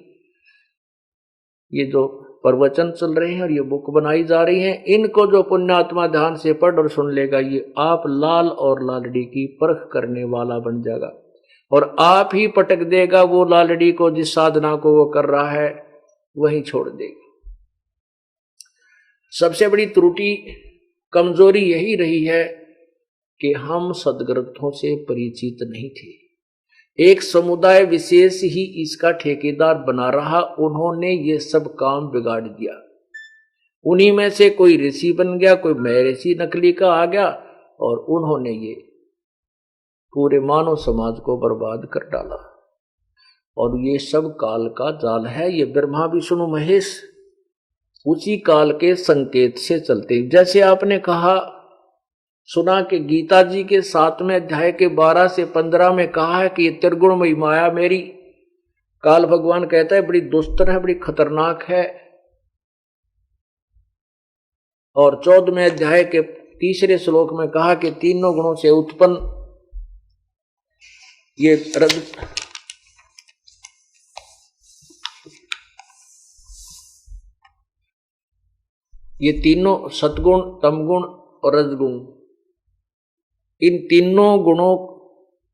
ये जो प्रवचन चल रहे हैं और ये बुक बनाई जा रही है, इनको जो पुण्यात्मा ध्यान से पढ़ और सुन लेगा, ये आप लाल और लालड़ी की परख करने वाला बन जाएगा, और आप ही पटक देगा वो लालड़ी को, जिस साधना को वो कर रहा है वही छोड़ देगा। सबसे बड़ी त्रुटि कमजोरी यही रही है कि हम सदग्रंथों से परिचित नहीं थे। एक समुदाय विशेष ही इसका ठेकेदार बना रहा, उन्होंने ये सब काम बिगाड़ दिया। उन्हीं में से कोई ऋषि बन गया, कोई महर्षि नकली का आ गया, और उन्होंने ये पूरे मानव समाज को बर्बाद कर डाला। और ये सब काल का जाल है। ये ब्रह्मा विष्णु महेश उसी काल के संकेत से चलते। जैसे आपने कहा सुना कि गीता जी के 7वें अध्याय के 12 से 15 में कहा है कि ये त्रिगुणमयी माया मेरी, काल भगवान कहता है बड़ी दुस्तर है, बड़ी खतरनाक है। और 14वें अध्याय के 3 श्लोक में कहा कि तीनों गुणों से उत्पन्न ये तीनों सतगुण, तमगुण और रजगुण, इन तीनों गुणों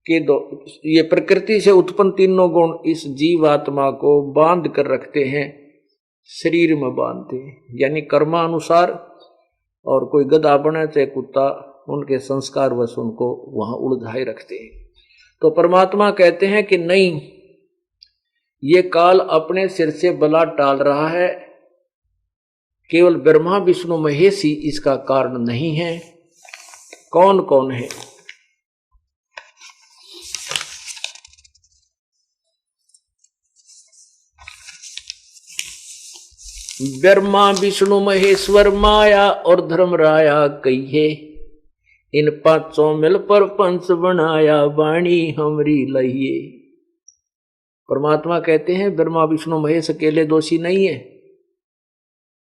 के ये प्रकृति से उत्पन्न तीनों गुण इस जीवात्मा को बांध कर रखते हैं, शरीर में बांधते हैं, यानी कर्मानुसार। और कोई गधा बने चाहे कुत्ता, उनके संस्कार वश उनको वहां उलझाए रखते हैं। तो परमात्मा कहते हैं कि नहीं, ये काल अपने सिर से बला टाल रहा है। केवल ब्रह्मा विष्णु महेश ही इसका कारण नहीं है। कौन कौन है? ब्रह्मा विष्णु महेश्वर माया और धर्मराया कहिए, इन पांचों मिल पर पंच बनाया वाणी हमरी लहिए। परमात्मा कहते हैं ब्रह्मा विष्णु महेश अकेले दोषी नहीं है,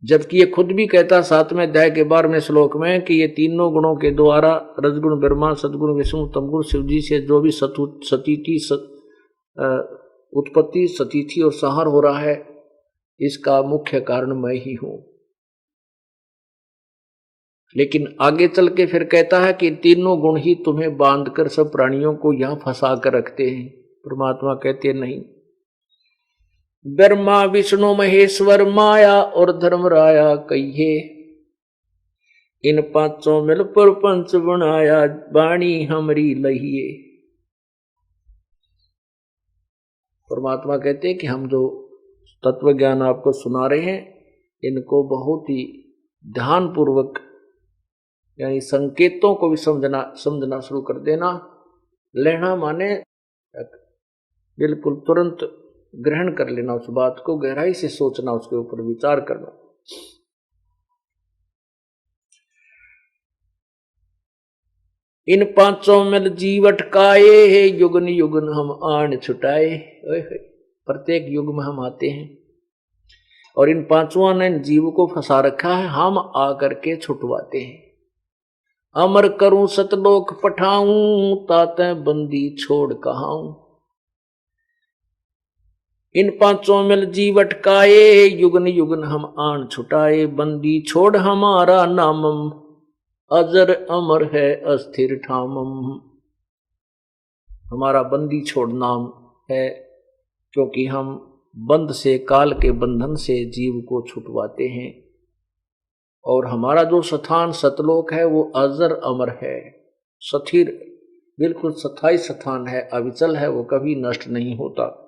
जबकि ये खुद भी कहता 7वें अध्याय के 12वें श्लोक में कि ये तीनों गुणों के द्वारा रजगुण ब्रह्मा, सदगुण विष्णु, तमगुण शिव जी से जो भी उत्पत्ति, सतीथि और संहार हो रहा है, इसका मुख्य कारण मैं ही हूं। लेकिन आगे चल के फिर कहता है कि तीनों गुण ही तुम्हें बांधकर सब प्राणियों को यहां फंसा कर रखते हैं। परमात्मा कहते हैं नहीं, ब्रह्मा विष्णु महेश्वर माया और धर्मराया कहिए, इन पांचों मिल पर पंच बनाया वाणी हमरी लहिए। परमात्मा कहते हैं कि हम जो तत्व ज्ञान आपको सुना रहे हैं, इनको बहुत ही ध्यान पूर्वक, यानी संकेतों को भी समझना शुरू कर देना। लेना माने बिल्कुल तुरंत ग्रहण कर लेना, उस बात को गहराई से सोचना, उसके ऊपर विचार करना। इन पांचों में जीव अटकाए, युगन युगन हम आन छुटाए। प्रत्येक युग में हम आते हैं और इन पांचों ने जीव को फंसा रखा है, हम आकर के छुटवाते हैं। अमर करूं सतलोक पठाऊं, ताते बंदी छोड़ कहाऊं। इन पांचों में जीव अटकाए, युगन युगन हम आन छुटाए। बंदी छोड़ हमारा नामम, अजर अमर है अस्थिर ठामम। हमारा बंदी छोड़ नाम है, क्योंकि हम बंद से, काल के बंधन से जीव को छुटवाते हैं। और हमारा जो स्थान सतलोक है वो अजर अमर है, स्थिर, बिल्कुल स्थायी स्थान है, अविचल है, वो कभी नष्ट नहीं होता।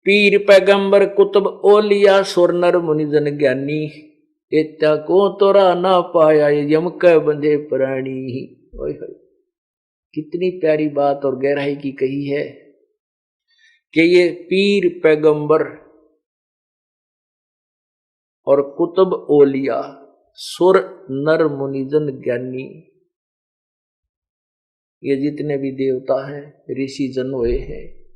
पीर पैगंबर कुतुब ओलिया सुर नर मुनिजन ज्ञानी, इत्या को तोरा ना पाया यम के बंधे प्राणी। कितनी प्यारी बात और गहराई की कही है कि ये पीर पैगंबर और कुतुब ओलिया सुर नर मुनिजन ज्ञानी, ये जितने भी देवता हैं, ऋषि जन हुए हैं,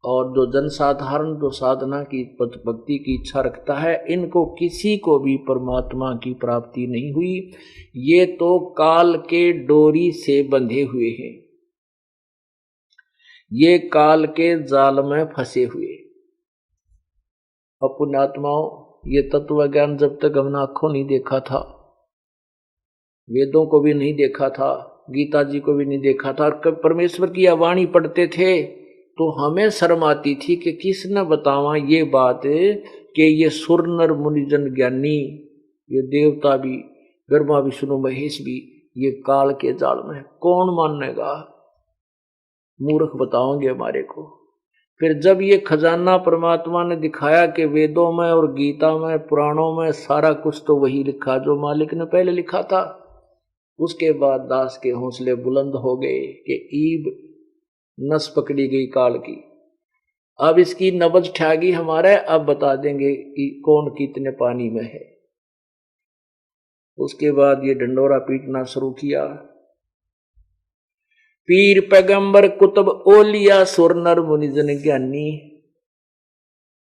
और जो जनसाधारण जो साधना की भक्ति की इच्छा रखता है, इनको किसी को भी परमात्मा की प्राप्ति नहीं हुई। ये तो काल के डोरी से बंधे हुए हैं, ये काल के जाल में फंसे हुए। पुण्यात्माओं, ये तत्व ज्ञान जब तक हमने आंखों नहीं देखा था, वेदों को भी नहीं देखा था, गीता जी को भी नहीं देखा था, और परमेश्वर की वाणी पढ़ते थे तो हमें शर्म आती थी कि किसने बतावा ये बात कि ये सुर नर मुनिजन ज्ञानी, ये देवता भी, ब्रह्मा विष्णु महेश भी, ये काल के जाल में। कौन मानेगा? मूर्ख बताओगे हमारे को। फिर जब ये खजाना परमात्मा ने दिखाया कि वेदों में और गीता में, पुराणों में सारा कुछ तो वही लिखा जो मालिक ने पहले लिखा था, उसके बाद दास के हौसले बुलंद हो गए कि ईब नस पकड़ी गई काल की, अब इसकी नबज ठागी हमारा, अब बता देंगे कि कौन कितने पानी में है। उसके बाद ये डंडोरा पीटना शुरू किया। पीर पैगंबर कुतुब ओलिया सुर नर मुनिजन ज्ञानी,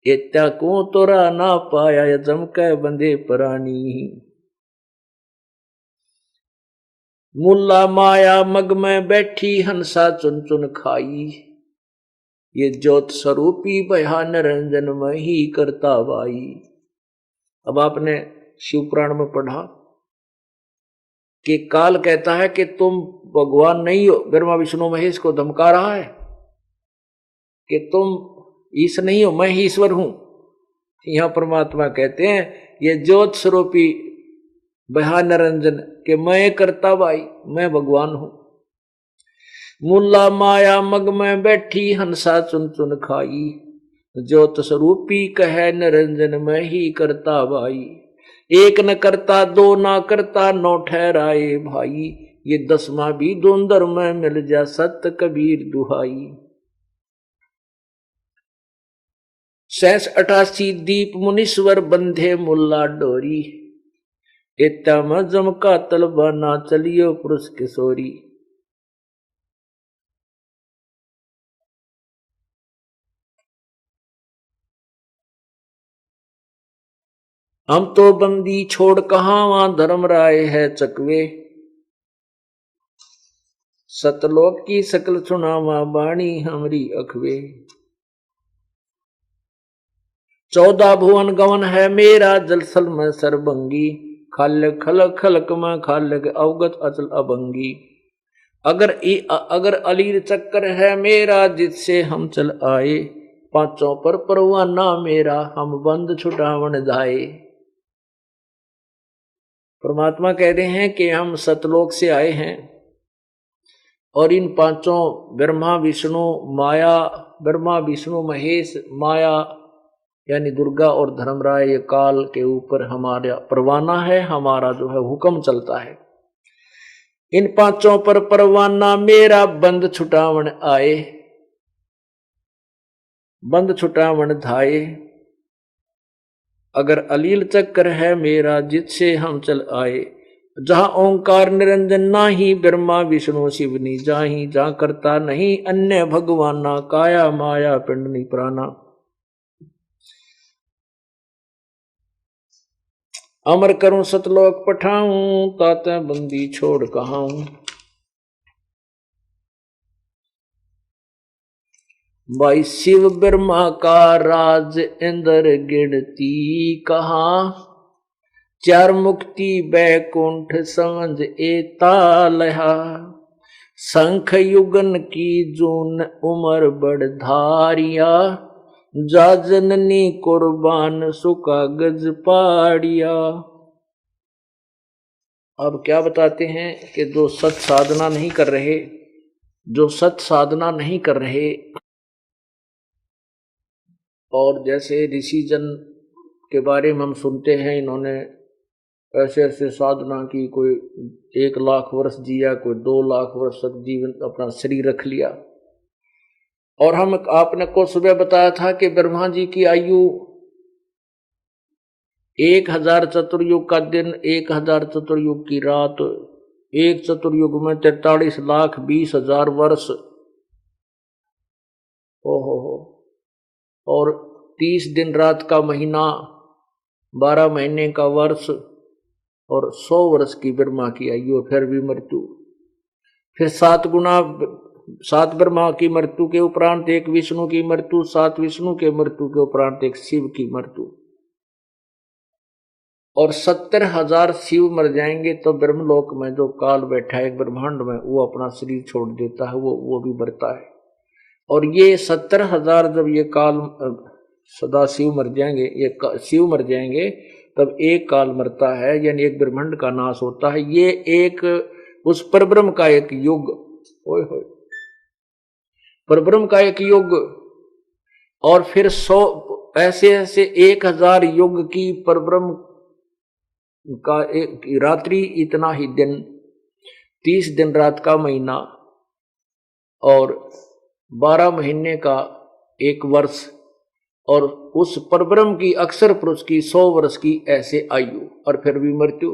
इत्या को तोरा ना पाया जमकै बंदे प्राणी। मुल्ला माया मग में बैठी हंसा चुन चुन खाई, ये ज्योत स्वरूपी भया निरंजन में ही करता भाई। अब आपने शिवपुराण में पढ़ा कि काल कहता है कि तुम भगवान नहीं हो, ब्रह्मा विष्णु महेश को धमका रहा है कि तुम ईश नहीं हो, मैं ही ईश्वर हूं। यहां परमात्मा कहते हैं ये ज्योत स्वरूपी भया निरंजन के मैं करता भाई, मैं भगवान हूं। मुल्ला माया मग में बैठी हंसा चुन चुन खाई, ज्योत स्वरूपी कहे निरंजन में ही करता भाई। एक न करता दो ना करता नौ ठहराए भाई, ये 10वां भी दोंदर में मिल जा सत कबीर दुहाई। 88 दीप मुनीश्वर बंधे मुल्ला डोरी, इत्ता में जमका तलबा ना चलियो पुरुष किशोरी। हम तो बंदी छोड़ कहाँ वहां धर्म राय है चकवे, सतलोक की सकल सुनावा बाणी हमरी अखवे। 14 भुवन गवन है मेरा जलसल में सरबंगी, खाल खल खलक में खालक अवगत अचल अभंगी। अगर अलीर चक्कर है मेरा जिससे हम चल आए, पांचों पर परवाना मेरा हम बंद छुटावन जाए। परमात्मा कह रहे हैं कि हम सतलोक से आए हैं और इन पांचों ब्रह्मा विष्णु माया, ब्रह्मा विष्णु महेश माया यानी दुर्गा और धर्मराय, ये काल के ऊपर हमारा परवाना है, हमारा जो है हुक्म चलता है। इन पांचों पर परवाना मेरा बंद छुटावन आए, बंद छुटावन धाये। अगर अलील चक्कर है मेरा जिससे हम चल आए, जहां ओंकार निरंजन नाही ब्रह्मा विष्णु शिवनी जाही, जहां करता नहीं अन्य भगवाना काया माया पिंडनी प्राणा। अमर करूं सतलोक पठाऊं, ताते बंदी छोड़ कहाऊं। भाई शिव ब्रह्मा का राज इंद्र गिनती कहाँ, 4 मुक्ति बैकुंठ समझ एता लहा। शंख युगन की जून उमर बड़ धारिया, जा जननी कुर्बान सुका गज पाड़िया। अब क्या बताते हैं कि जो सत साधना नहीं कर रहे, जो सत साधना नहीं कर रहे, और जैसे ऋषि जन के बारे में हम सुनते हैं, इन्होंने ऐसे ऐसे साधना की, कोई 1 लाख वर्ष जिया, कोई 2 लाख वर्ष तक जीवन अपना शरीर रख लिया। और हम आपने को सुबह बताया था कि ब्रह्मा जी की आयु 1000 चतुर्युग का दिन, 1000 चतुर्युग की रात, एक चतुर्युग में 43,20,000 वर्ष। ओहो हो। और 30 दिन रात का महीना, 12 महीने का वर्ष और 100 वर्ष की ब्रह्मा की आयु, फिर भी मृत्यु। फिर 7 ब्रह्मा की मृत्यु के उपरांत 1 विष्णु की मृत्यु, 7 विष्णु के मृत्यु के उपरांत 1 शिव की मृत्यु। और 70,000 शिव मर जाएंगे तो ब्रह्मलोक में जो काल बैठा है ब्रह्मांड में, वो अपना शरीर छोड़ देता है, वो भी मरता है। और ये 70,000 जब ये काल सदा शिव मर जाएंगे, ये शिव मर जाएंगे, तब एक काल मरता है, यानी एक ब्रह्मांड का नाश होता है। ये एक उस परब्रह्म का एक युग, ओए होए, परब्रह्म का एक युग। और फिर 100 ऐसे 1000 युग की परब्रह्म का एक रात्रि, इतना ही दिन। 30 दिन रात का महीना और 12 महीने का 1 वर्ष और उस परब्रह्म की अक्षर पुरुष की 100 वर्ष की ऐसे आयु और फिर भी मृत्यु।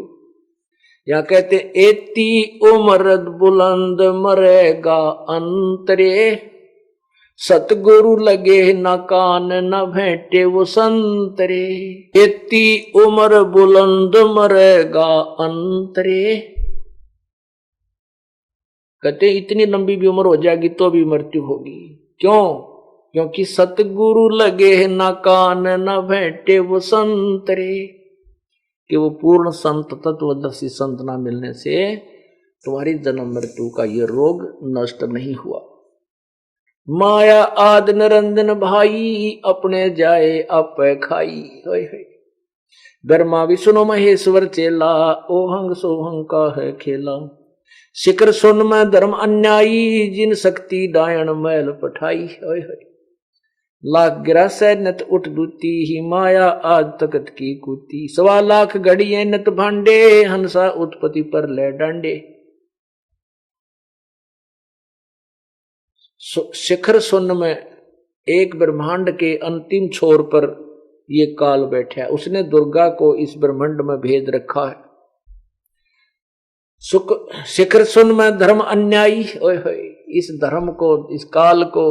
यहाँ कहते एती उम्र बुलंद मरेगा अंतरे, सतगुरु लगे न कान न भेंटे वो संतरे। एती उम्र बुलंद मरेगा अंतरे, कहते इतनी लंबी भी उम्र हो जाएगी तो भी मृत्यु होगी। क्यों? क्योंकि सतगुरु लगे न कान न भेंटे वो संतरे, कि वो पूर्ण संत तत्वदर्शी संत ना मिलने से तुम्हारी जन्म मृत्यु का ये रोग नष्ट नहीं हुआ। माया आद निरंजन भाई, अपने जाए आप खाई। ब्रह्मा विष्णु महेश्वर चेला, ओहंग सोहंग का है खेला। शिखर सुन में धर्म अन्यायी, जिन शक्ति डायन मैल पठाई। लाख गिरा से नत उठ दूती, ही माया आज तकत की कूती। 1.25 लाख घड़िए नत भांडे, हंसा उत्पत्ति पर ले डांडे। शिखर सुन में एक ब्रह्मांड के अंतिम छोर पर ये काल बैठा है, उसने दुर्गा को इस ब्रह्मांड में भेज रखा है। शिखर सुन में धर्म अन्यायी, इस धर्म को, इस काल को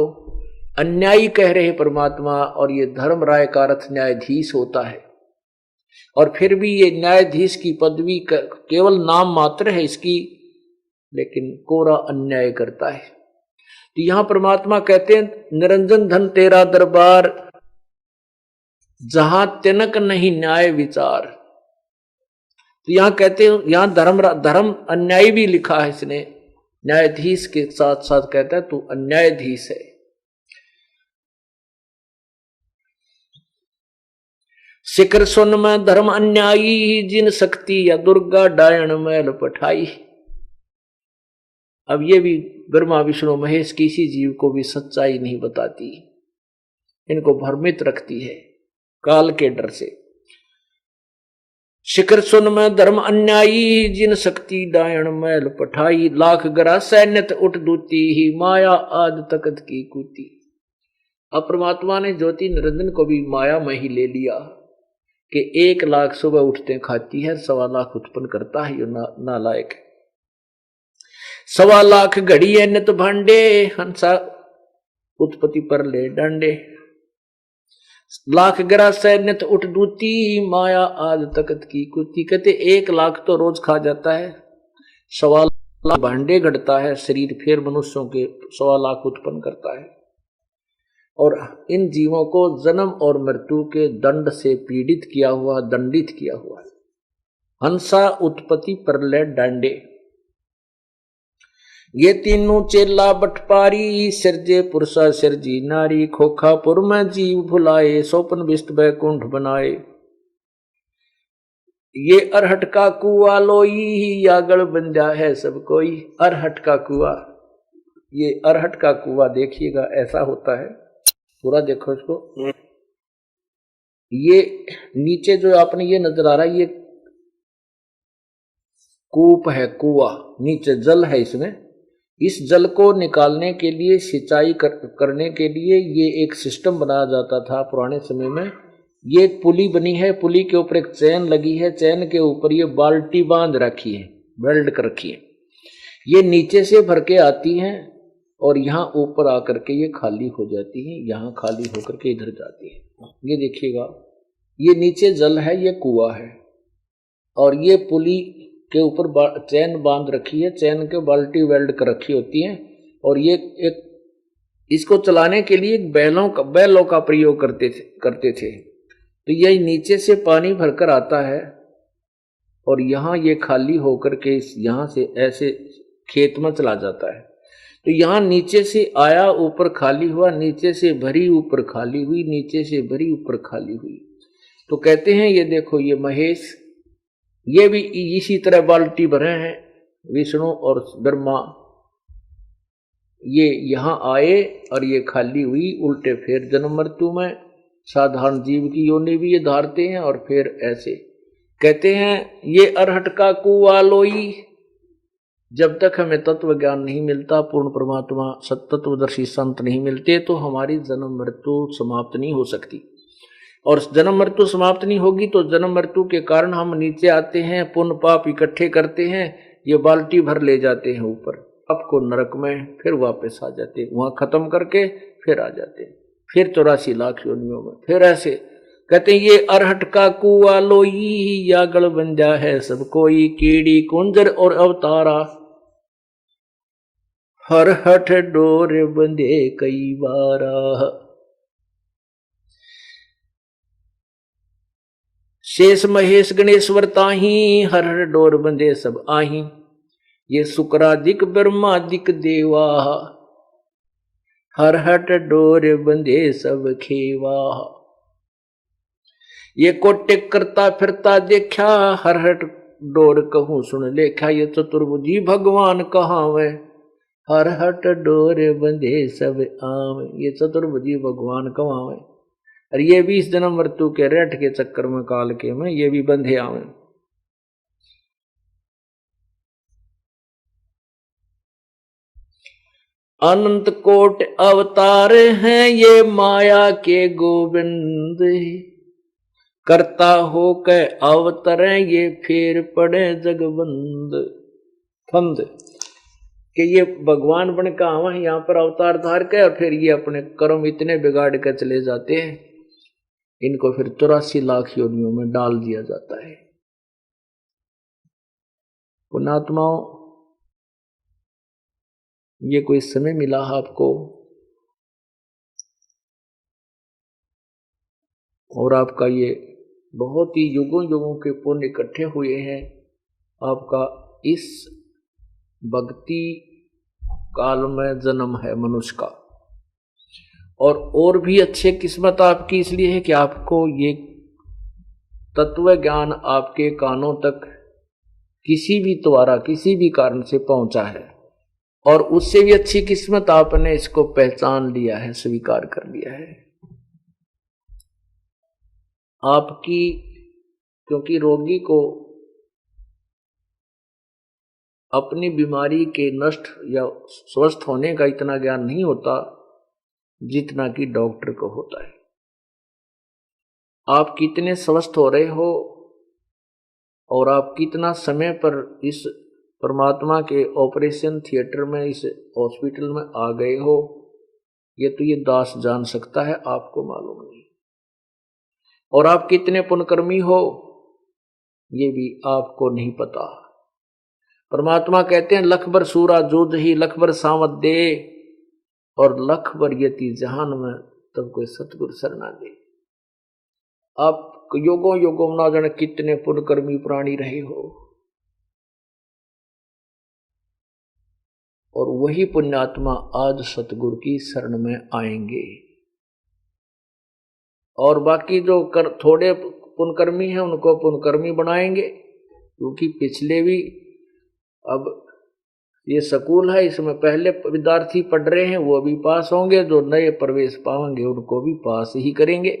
अन्यायी कह रहे परमात्मा, और ये धर्म राय का अर्थ न्यायाधीश होता है। और फिर भी ये न्यायाधीश की पदवी केवल नाम मात्र है इसकी, लेकिन कोरा अन्याय करता है। तो यहां परमात्मा कहते हैं निरंजन धन तेरा दरबार, जहां तिनक नहीं न्याय विचार। तो यहां कहते हैं, यहां धर्म अन्यायी भी लिखा है इसने, न्यायाधीश के साथ साथ कहता है तू अन्यायाधीश है। शिखर सुन में धर्म अन्यायी, जिन शक्ति या दुर्गा डायन मैल पठाई। अब ये भी ब्रह्मा विष्णु महेश किसी जीव को भी सच्चाई नहीं बताती, इनको भ्रमित रखती है काल के डर से। शिखर सुन में धर्म अन्यायी, जिन शक्ति डायन मैल पठाई। लाख गरा सैन्यत उठ दूती, ही माया आद तकत की कूती। अब परमात्मा ने ज्योति निरंजन को भी माया में ही ले लिया कि 1 लाख सुबह उठते खाती है, 1.25 लाख उत्पन्न करता है, ये नालायक। 1.25 लाख घड़ी है नित भांडे, हंसा उत्पत्ति पर ले डांडे। लाख गिरा से नित उठ दूती, माया आज तकत की कुती। कहते 1 लाख तो रोज खा जाता है, 1.25 लाख भांडे घटता है, शरीर फिर मनुष्यों के 1.25 लाख उत्पन्न करता है। और इन जीवों को जन्म और मृत्यु के दंड से पीड़ित किया हुआ, दंडित किया हुआ है। हंसा उत्पत्ति प्रलय डांडे, ये तीनों चेला बटपारी, सिरजे पुरुषा सिरजी नारी। खोखापुर में जीव भुलाए, सोपन विष्ट बैकुंठ बनाए। ये अरहट का कुआ लोई, यागड़ बंजा है सब कोई। अरहट का कुआ, ये अरहट का कुआ देखिएगा ऐसा होता है, पूरा देखो इसको। ये नीचे जो आपने ये नजर आ रहा है, ये कूप है, कुआ, नीचे जल है इसमें। इस जल को निकालने के लिए, सिंचाई करने के लिए ये एक सिस्टम बनाया जाता था पुराने समय में। ये एक पुली बनी है, पुली के ऊपर एक चैन लगी है, चैन के ऊपर ये बाल्टी बांध रखी है, वेल्ड कर रखी है। ये नीचे से भर के आती हैं और यहाँ ऊपर आकर के ये खाली हो जाती है, यहाँ खाली होकर के इधर जाती है। ये देखिएगा, ये नीचे जल है, ये कुआं है, और ये पुली के ऊपर चैन बांध रखी है, चैन के बाल्टी वेल्ड कर रखी होती है। और ये एक इसको चलाने के लिए बैलों का प्रयोग करते थे। तो ये नीचे से पानी भरकर आता है और यहाँ ये खाली होकर के यहाँ से ऐसे खेत में चला जाता है। तो यहाँ नीचे से आया, ऊपर खाली हुआ, नीचे से भरी, ऊपर खाली हुई, नीचे से भरी, ऊपर खाली हुई। तो कहते हैं ये देखो, ये महेश, ये भी इसी तरह बाल्टी भरे हैं, विष्णु और ब्रह्मा। ये यहाँ आए और ये खाली हुई, उल्टे फिर जन्म मृत्यु में साधारण जीव की योनि भी ये धारते हैं और फिर ऐसे कहते हैं। ये अरहट का कुआ लोई, जब तक हमें तत्व ज्ञान नहीं मिलता, पूर्ण परमात्मा सत्तत्वदर्शी संत नहीं मिलते, तो हमारी जन्म मृत्यु समाप्त नहीं हो सकती। और जन्म मृत्यु समाप्त नहीं होगी तो जन्म मृत्यु के कारण हम नीचे आते हैं, पुण्य पाप इकट्ठे करते हैं, ये बाल्टी भर ले जाते हैं ऊपर, आपको नरक में, फिर वापस आ जाते हैं, वहां खत्म करके फिर आ जाते हैं, फिर 84 लाख योनियों में, फिर ऐसे कहते हैं ये अरहट का कुआ लोई, या गल बंजा है सब कोई, कीड़ी कुंजर और अवतारा, हर हठ डोर बंधे कई बारा। शेष महेश गणेश्वर ताही, हर हर डोर बंधे सब आही, ये शुक्रादिक ब्रह्मादिक देवा, हर हट डोर बंधे सब खेवा। ये कोटे करता फिरता देखा, हर हट डोर कहूं सुन लेखा, ये चतुर्भुजी भगवान कहाँ वे, हर हट डोर बंधे सब आवे, ये चतुर्भुजी भगवान कहाँ वे। और ये भी इस जन्म मृत्यु के रेट के चक्कर में, काल के में, ये भी बंधे आवे। अनंत कोट अवतार हैं ये माया के गोविंद, करता हो के अवतरे ये फिर पड़े जगबंद फंद, कि ये भगवान बन का आवा यहाँ पर अवतार धार के, और फिर ये अपने कर्म इतने बिगाड़ के चले जाते हैं, इनको फिर 84 लाख योनियों में डाल दिया जाता है। पुण्यात्माओं, ये कोई समय मिला आपको और आपका ये बहुत ही युगों युगों के पुण्य इकट्ठे हुए हैं, आपका इस भक्ति काल में जन्म है मनुष्य का, और भी अच्छे किस्मत आपकी इसलिए है कि आपको ये तत्व ज्ञान आपके कानों तक किसी भी द्वारा किसी भी कारण से पहुंचा है, और उससे भी अच्छी किस्मत आपने इसको पहचान लिया है, स्वीकार कर लिया है आपकी। क्योंकि रोगी को अपनी बीमारी के नष्ट या स्वस्थ होने का इतना ज्ञान नहीं होता जितना कि डॉक्टर को होता है। आप कितने स्वस्थ हो रहे हो और आप कितना समय पर इस परमात्मा के ऑपरेशन थिएटर में, इस हॉस्पिटल में आ गए हो, ये तो ये दास जान सकता है, आपको मालूम नहीं। और आप कितने पुण्यकर्मी हो ये भी आपको नहीं पता। परमात्मा कहते हैं लख बर सूरा जोध ही, लख बर सावत दे, और लख बर यति जहान में तब कोई सतगुरु शरणा दे। आप योगों योगों ना जाने कितने पुण्यकर्मी प्राणी रहे हो, और वही पुण्यात्मा आज सतगुरु की शरण में आएंगे। और बाकी जो थोड़े पुण्यकर्मी हैं उनको पुण्यकर्मी बनाएंगे, क्योंकि पिछले भी, अब ये स्कूल है, इसमें पहले विद्यार्थी पढ़ रहे हैं वो भी पास होंगे, जो नए प्रवेश पाएंगे उनको भी पास ही करेंगे।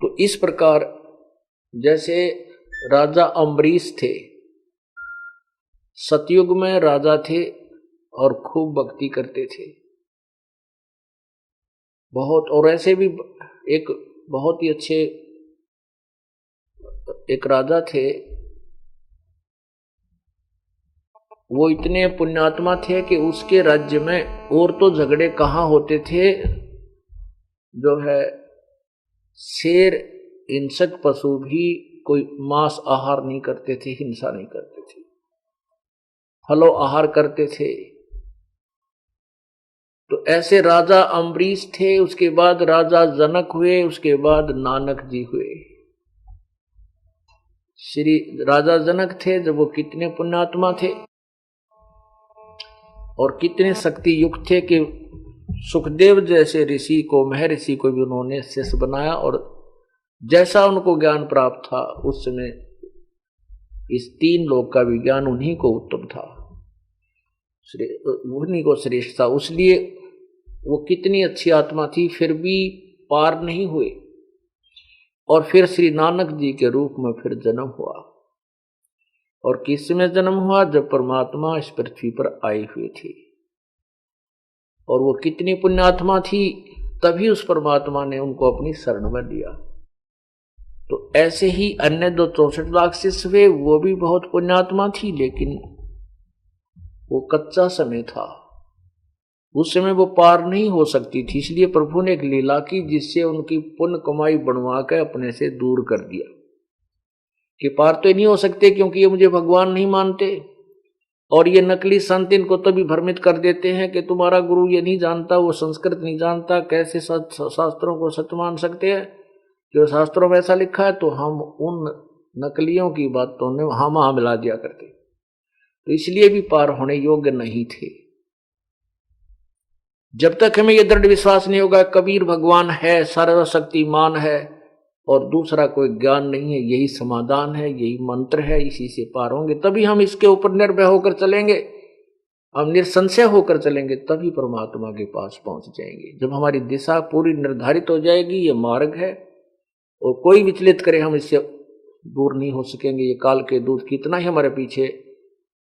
तो इस प्रकार जैसे राजा अम्बरीश थे, सतयुग में राजा थे और खूब भक्ति करते थे बहुत, और ऐसे भी एक बहुत ही अच्छे एक राजा थे, वो इतने पुण्यात्मा थे कि उसके राज्य में और तो झगड़े कहाँ होते थे, जो है शेर हिंसक पशु भी कोई मांस आहार नहीं करते थे, हिंसा नहीं करते थे, फलो आहार करते थे। तो ऐसे राजा अम्बरीश थे, उसके बाद राजा जनक हुए, उसके बाद नानक जी हुए। श्री राजा जनक थे जब वो कितने पुण्यात्मा थे और कितने शक्ति युक्त थे कि सुखदेव जैसे ऋषि को, महर्षि को भी उन्होंने शिष्य बनाया, और जैसा उनको ज्ञान प्राप्त था उस समय इस 3 लोक का विज्ञान उन्हीं को उत्तम था, उन्हीं को श्रेष्ठ था। उसलिए वो कितनी अच्छी आत्मा थी फिर भी पार नहीं हुए, और फिर श्री नानक जी के रूप में फिर जन्म हुआ। और किस समय जन्म हुआ? जब परमात्मा इस पृथ्वी पर आए हुए थे। और वो कितनी पुण्यात्मा थी, तभी उस परमात्मा ने उनको अपनी शरण में लिया। तो ऐसे ही अन्य 64 लाख शिष्य हुए, वो भी बहुत पुण्यात्मा थी, लेकिन वो कच्चा समय था, उस समय वो पार नहीं हो सकती थी। इसलिए प्रभु ने एक लीला की जिससे उनकी पुण्य कमाई बनवा कर अपने से दूर कर दिया कि पार तो नहीं हो सकते, क्योंकि ये मुझे भगवान नहीं मानते। और ये नकली संत इनको तभी भ्रमित कर देते हैं कि तुम्हारा गुरु ये नहीं जानता, वो संस्कृत नहीं जानता, कैसे शास्त्रों को सत्य मान सकते हैं? जो शास्त्रों में ऐसा लिखा है तो हम उन नकलियों की बातों ने हाँ मिला दिया करते, तो इसलिए भी पार होने योग्य नहीं थे। जब तक हमें यह दृढ़ विश्वास नहीं होगा कबीर भगवान है, सर्वशक्तिमान है और दूसरा कोई ज्ञान नहीं है, यही समाधान है, यही मंत्र है, इसी से पार होंगे, तभी हम इसके ऊपर निर्भय होकर चलेंगे, हम निसंशय होकर चलेंगे, तभी परमात्मा के पास पहुंच जाएंगे। जब हमारी दिशा पूरी निर्धारित हो जाएगी, ये मार्ग है और कोई विचलित करे हम इससे दूर नहीं हो सकेंगे। ये काल के दूत कितना ही हमारे पीछे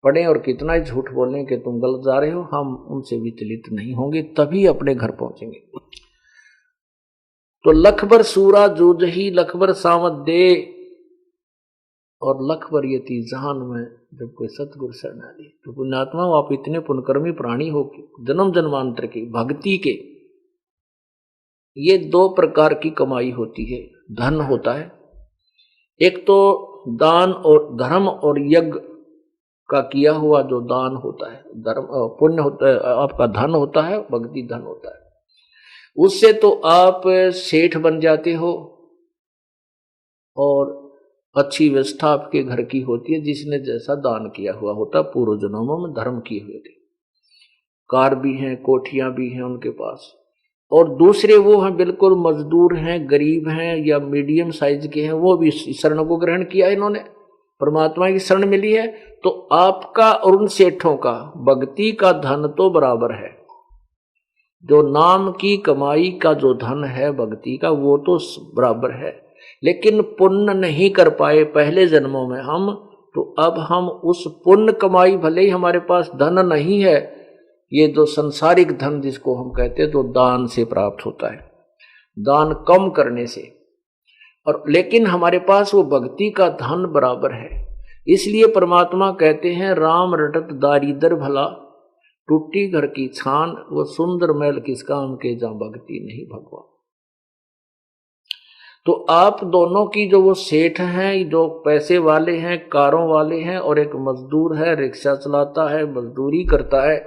पढ़े और कितना ही झूठ बोलें कि तुम गलत जा रहे हो, हम उनसे विचलित नहीं होंगे, तभी अपने घर पहुंचेंगे। तो लखबर सूरा जूझ ही लखबर सावत दे, और लखबर यति जहान में जब कोई सतगुरु शरण आए। तो पुण्यात्मा आप इतने पुण्यकर्मी प्राणी हो जन्म जन्मांतर की भक्ति के, ये 2 प्रकार की कमाई होती है। धन होता है, एक तो दान और धर्म और यज्ञ का किया हुआ जो दान होता है, धर्म पुण्य होता है, आपका धन होता है, भक्ति धन होता है। उससे तो आप सेठ बन जाते हो और अच्छी व्यवस्था आपके घर की होती है, जिसने जैसा दान किया हुआ होता, पूर्व जन्मों में धर्म किए हुए थे। कार भी हैं, कोठियां भी हैं उनके पास। और दूसरे वो हैं बिल्कुल मजदूर हैं, गरीब हैं या मीडियम साइज के हैं, वो भी शरण को ग्रहण किया इन्होंने, परमात्मा की शरण मिली है। तो आपका और उन सेठों का भक्ति का धन तो बराबर है। जो नाम की कमाई का जो धन है भक्ति का, वो तो बराबर है, लेकिन पुण्य नहीं कर पाए पहले जन्मों में हम, तो अब हम उस पुण्य कमाई, भले ही हमारे पास धन नहीं है, ये जो संसारिक धन जिसको हम कहते हैं, तो दान से प्राप्त होता है, दान कम करने से, और लेकिन हमारे पास वो भक्ति का धन बराबर है। इसलिए परमात्मा कहते हैं राम रटत दारिदर भला, टूटी घर की छान, वो सुंदर महल किस काम के जहां भक्ति नहीं भगवान। तो आप दोनों की जो वो सेठ हैं, जो पैसे वाले हैं, कारों वाले हैं, और एक मजदूर है, रिक्शा चलाता है, मजदूरी करता है,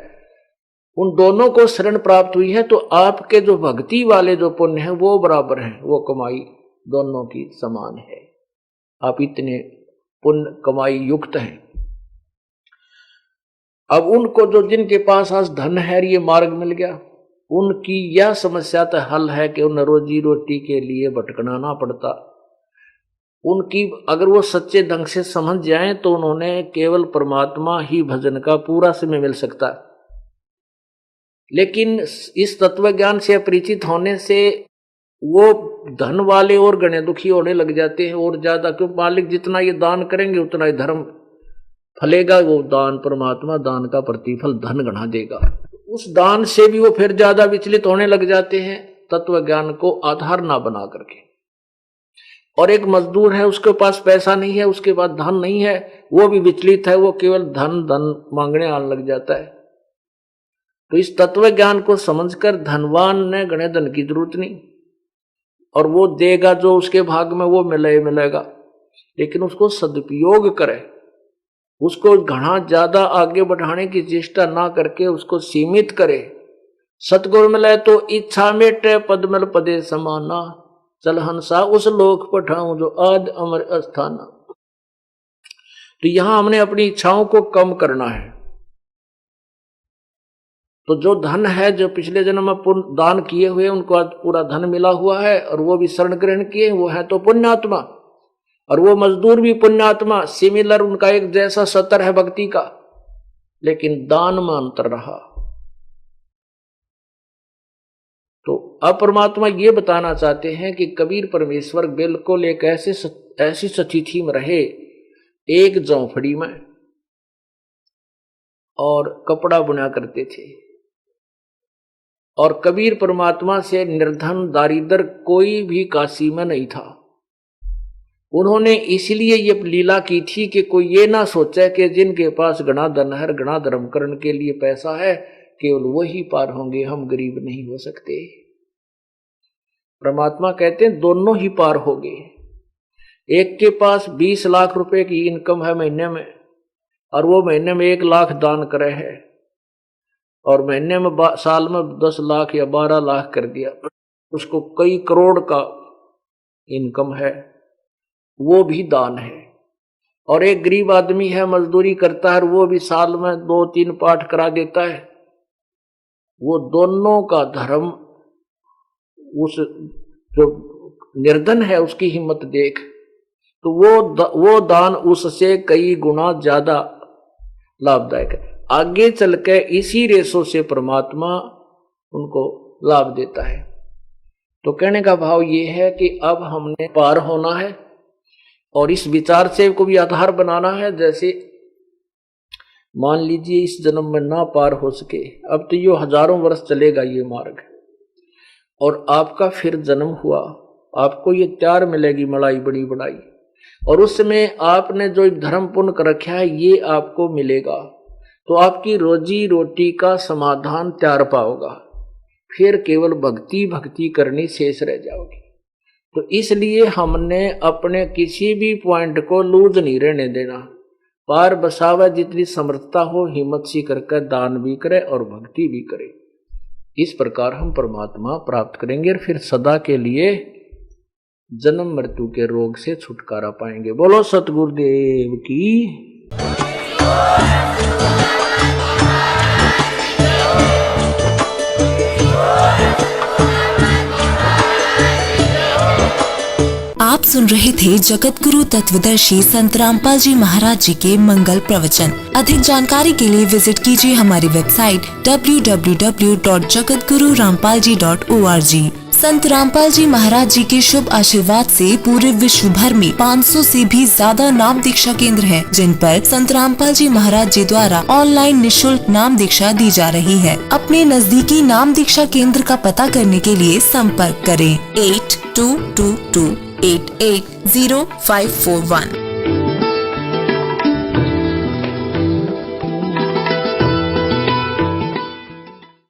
उन दोनों को शरण प्राप्त हुई है। तो आपके जो भक्ति वाले जो पुण्य है वो बराबर है, वो कमाई दोनों की समान है। आप इतने पुण्य कमाई युक्त हैं। अब उनको जो जिनके पास आज धन है, ये मार्ग मिल गया, उनकी यह समस्या तो हल है कि उन्हें रोजी रोटी के लिए भटकना ना पड़ता। उनकी अगर वो सच्चे ढंग से समझ जाएं तो उन्होंने केवल परमात्मा ही भजन का पूरा समय मिल सकता है। लेकिन इस तत्व ज्ञान से अपरिचित होने से वो धन वाले और गणे दुखी होने लग जाते हैं और ज्यादा, क्यों? मालिक जितना ये दान करेंगे उतना ही धर्म फलेगा, वो दान परमात्मा दान का प्रतिफल धन गणा देगा। उस दान से भी वो फिर ज्यादा विचलित होने लग जाते हैं, तत्व ज्ञान को आधार ना बना करके। और एक मजदूर है, उसके पास पैसा नहीं है, उसके पास धन नहीं है, वो भी विचलित है, वो केवल धन धन मांगने आने लग जाता है। तो इस तत्व ज्ञान को समझकर धनवान ने गणे धन की जरूरत नहीं, और वो देगा जो उसके भाग में वो मिलेगा, लेकिन उसको सदुपयोग करे, उसको घना ज्यादा आगे बढ़ाने की चेष्टा ना करके उसको सीमित करे। सतगुरु मिले तो इच्छा मेटे पद मिल पदे समाना, चल हंसा उस लोक पठाऊं जो आद अमर अस्थाना। तो यहां हमने अपनी इच्छाओं को कम करना है। तो जो धन है, जो पिछले जन्म में दान किए हुए, उनको आज पूरा धन मिला हुआ है और वो भी शरण ग्रहण किए, वो है तो पुण्यात्मा, और वो मजदूर भी पुण्यात्मा। सिमिलर उनका एक जैसा सतर है भक्ति का, लेकिन दान में अंतर रहा। तो अब परमात्मा ये बताना चाहते हैं कि कबीर परमेश्वर बिल्कुल एक ऐसी स्थिति में रहे एक झोंपड़ी में और कपड़ा बुना करते थे। और कबीर परमात्मा से निर्धन दारिद्र कोई भी काशी में नहीं था। उन्होंने इसलिए ये लीला की थी कि कोई ये ना सोचे कि जिनके पास घना धन है, घना धर्म करने के लिए पैसा है, केवल वही पार होंगे, हम गरीब नहीं हो सकते। परमात्मा कहते हैं दोनों ही पार होंगे। एक के पास 20 लाख रुपए की इनकम है महीने में, और वो महीने में 1 लाख दान करे है, और महीने में साल में 10 लाख या 12 लाख कर दिया, उसको कई करोड़ का इनकम है, वो भी दान है। और एक गरीब आदमी है, मजदूरी करता है, वो भी साल में 2-3 पाठ करा देता है। वो दोनों का धर्म उस जो निर्धन है उसकी हिम्मत देख, तो वो दान उससे कई गुना ज्यादा लाभदायक है। आगे चल के इसी रेशों से परमात्मा उनको लाभ देता है। तो कहने का भाव ये है कि अब हमने पार होना है, और इस विचार से को भी आधार बनाना है। जैसे मान लीजिए इस जन्म में ना पार हो सके, अब तो ये हजारों वर्ष चलेगा ये मार्ग, और आपका फिर जन्म हुआ, आपको ये त्यार मिलेगी मलाई बड़ी बढ़ाई, और उस समय आपने जो धर्म पुण्य कर रखा है ये आपको मिलेगा, तो आपकी रोजी रोटी का समाधान त्यार पाओगा। फिर केवल भक्ति भक्ति करनी शेष रह जाओगी। तो इसलिए हमने अपने किसी भी पॉइंट को लूज नहीं रहने देना। पार बसावा जितनी समर्थता हो, हिम्मत सी करके दान भी करे और भक्ति भी करे। इस प्रकार हम परमात्मा प्राप्त करेंगे और फिर सदा के लिए जन्म मृत्यु के रोग से छुटकारा पाएंगे। बोलो सतगुरुदेव की। आप सुन रहे थे जगत गुरु तत्वदर्शी संत रामपाल जी महाराज जी के मंगल प्रवचन। अधिक जानकारी के लिए विजिट कीजिए हमारी वेबसाइट www.jagatgururampalji.org। संत रामपाल जी महाराज जी के शुभ आशीर्वाद से पूरे विश्व भर में 500 से भी ज्यादा नाम दीक्षा केंद्र हैं, जिन पर संत रामपाल जी महाराज जी द्वारा ऑनलाइन निःशुल्क नाम दीक्षा दी जा रही है। अपने नजदीकी नाम दीक्षा केंद्र का पता करने के लिए संपर्क करें 8222880541।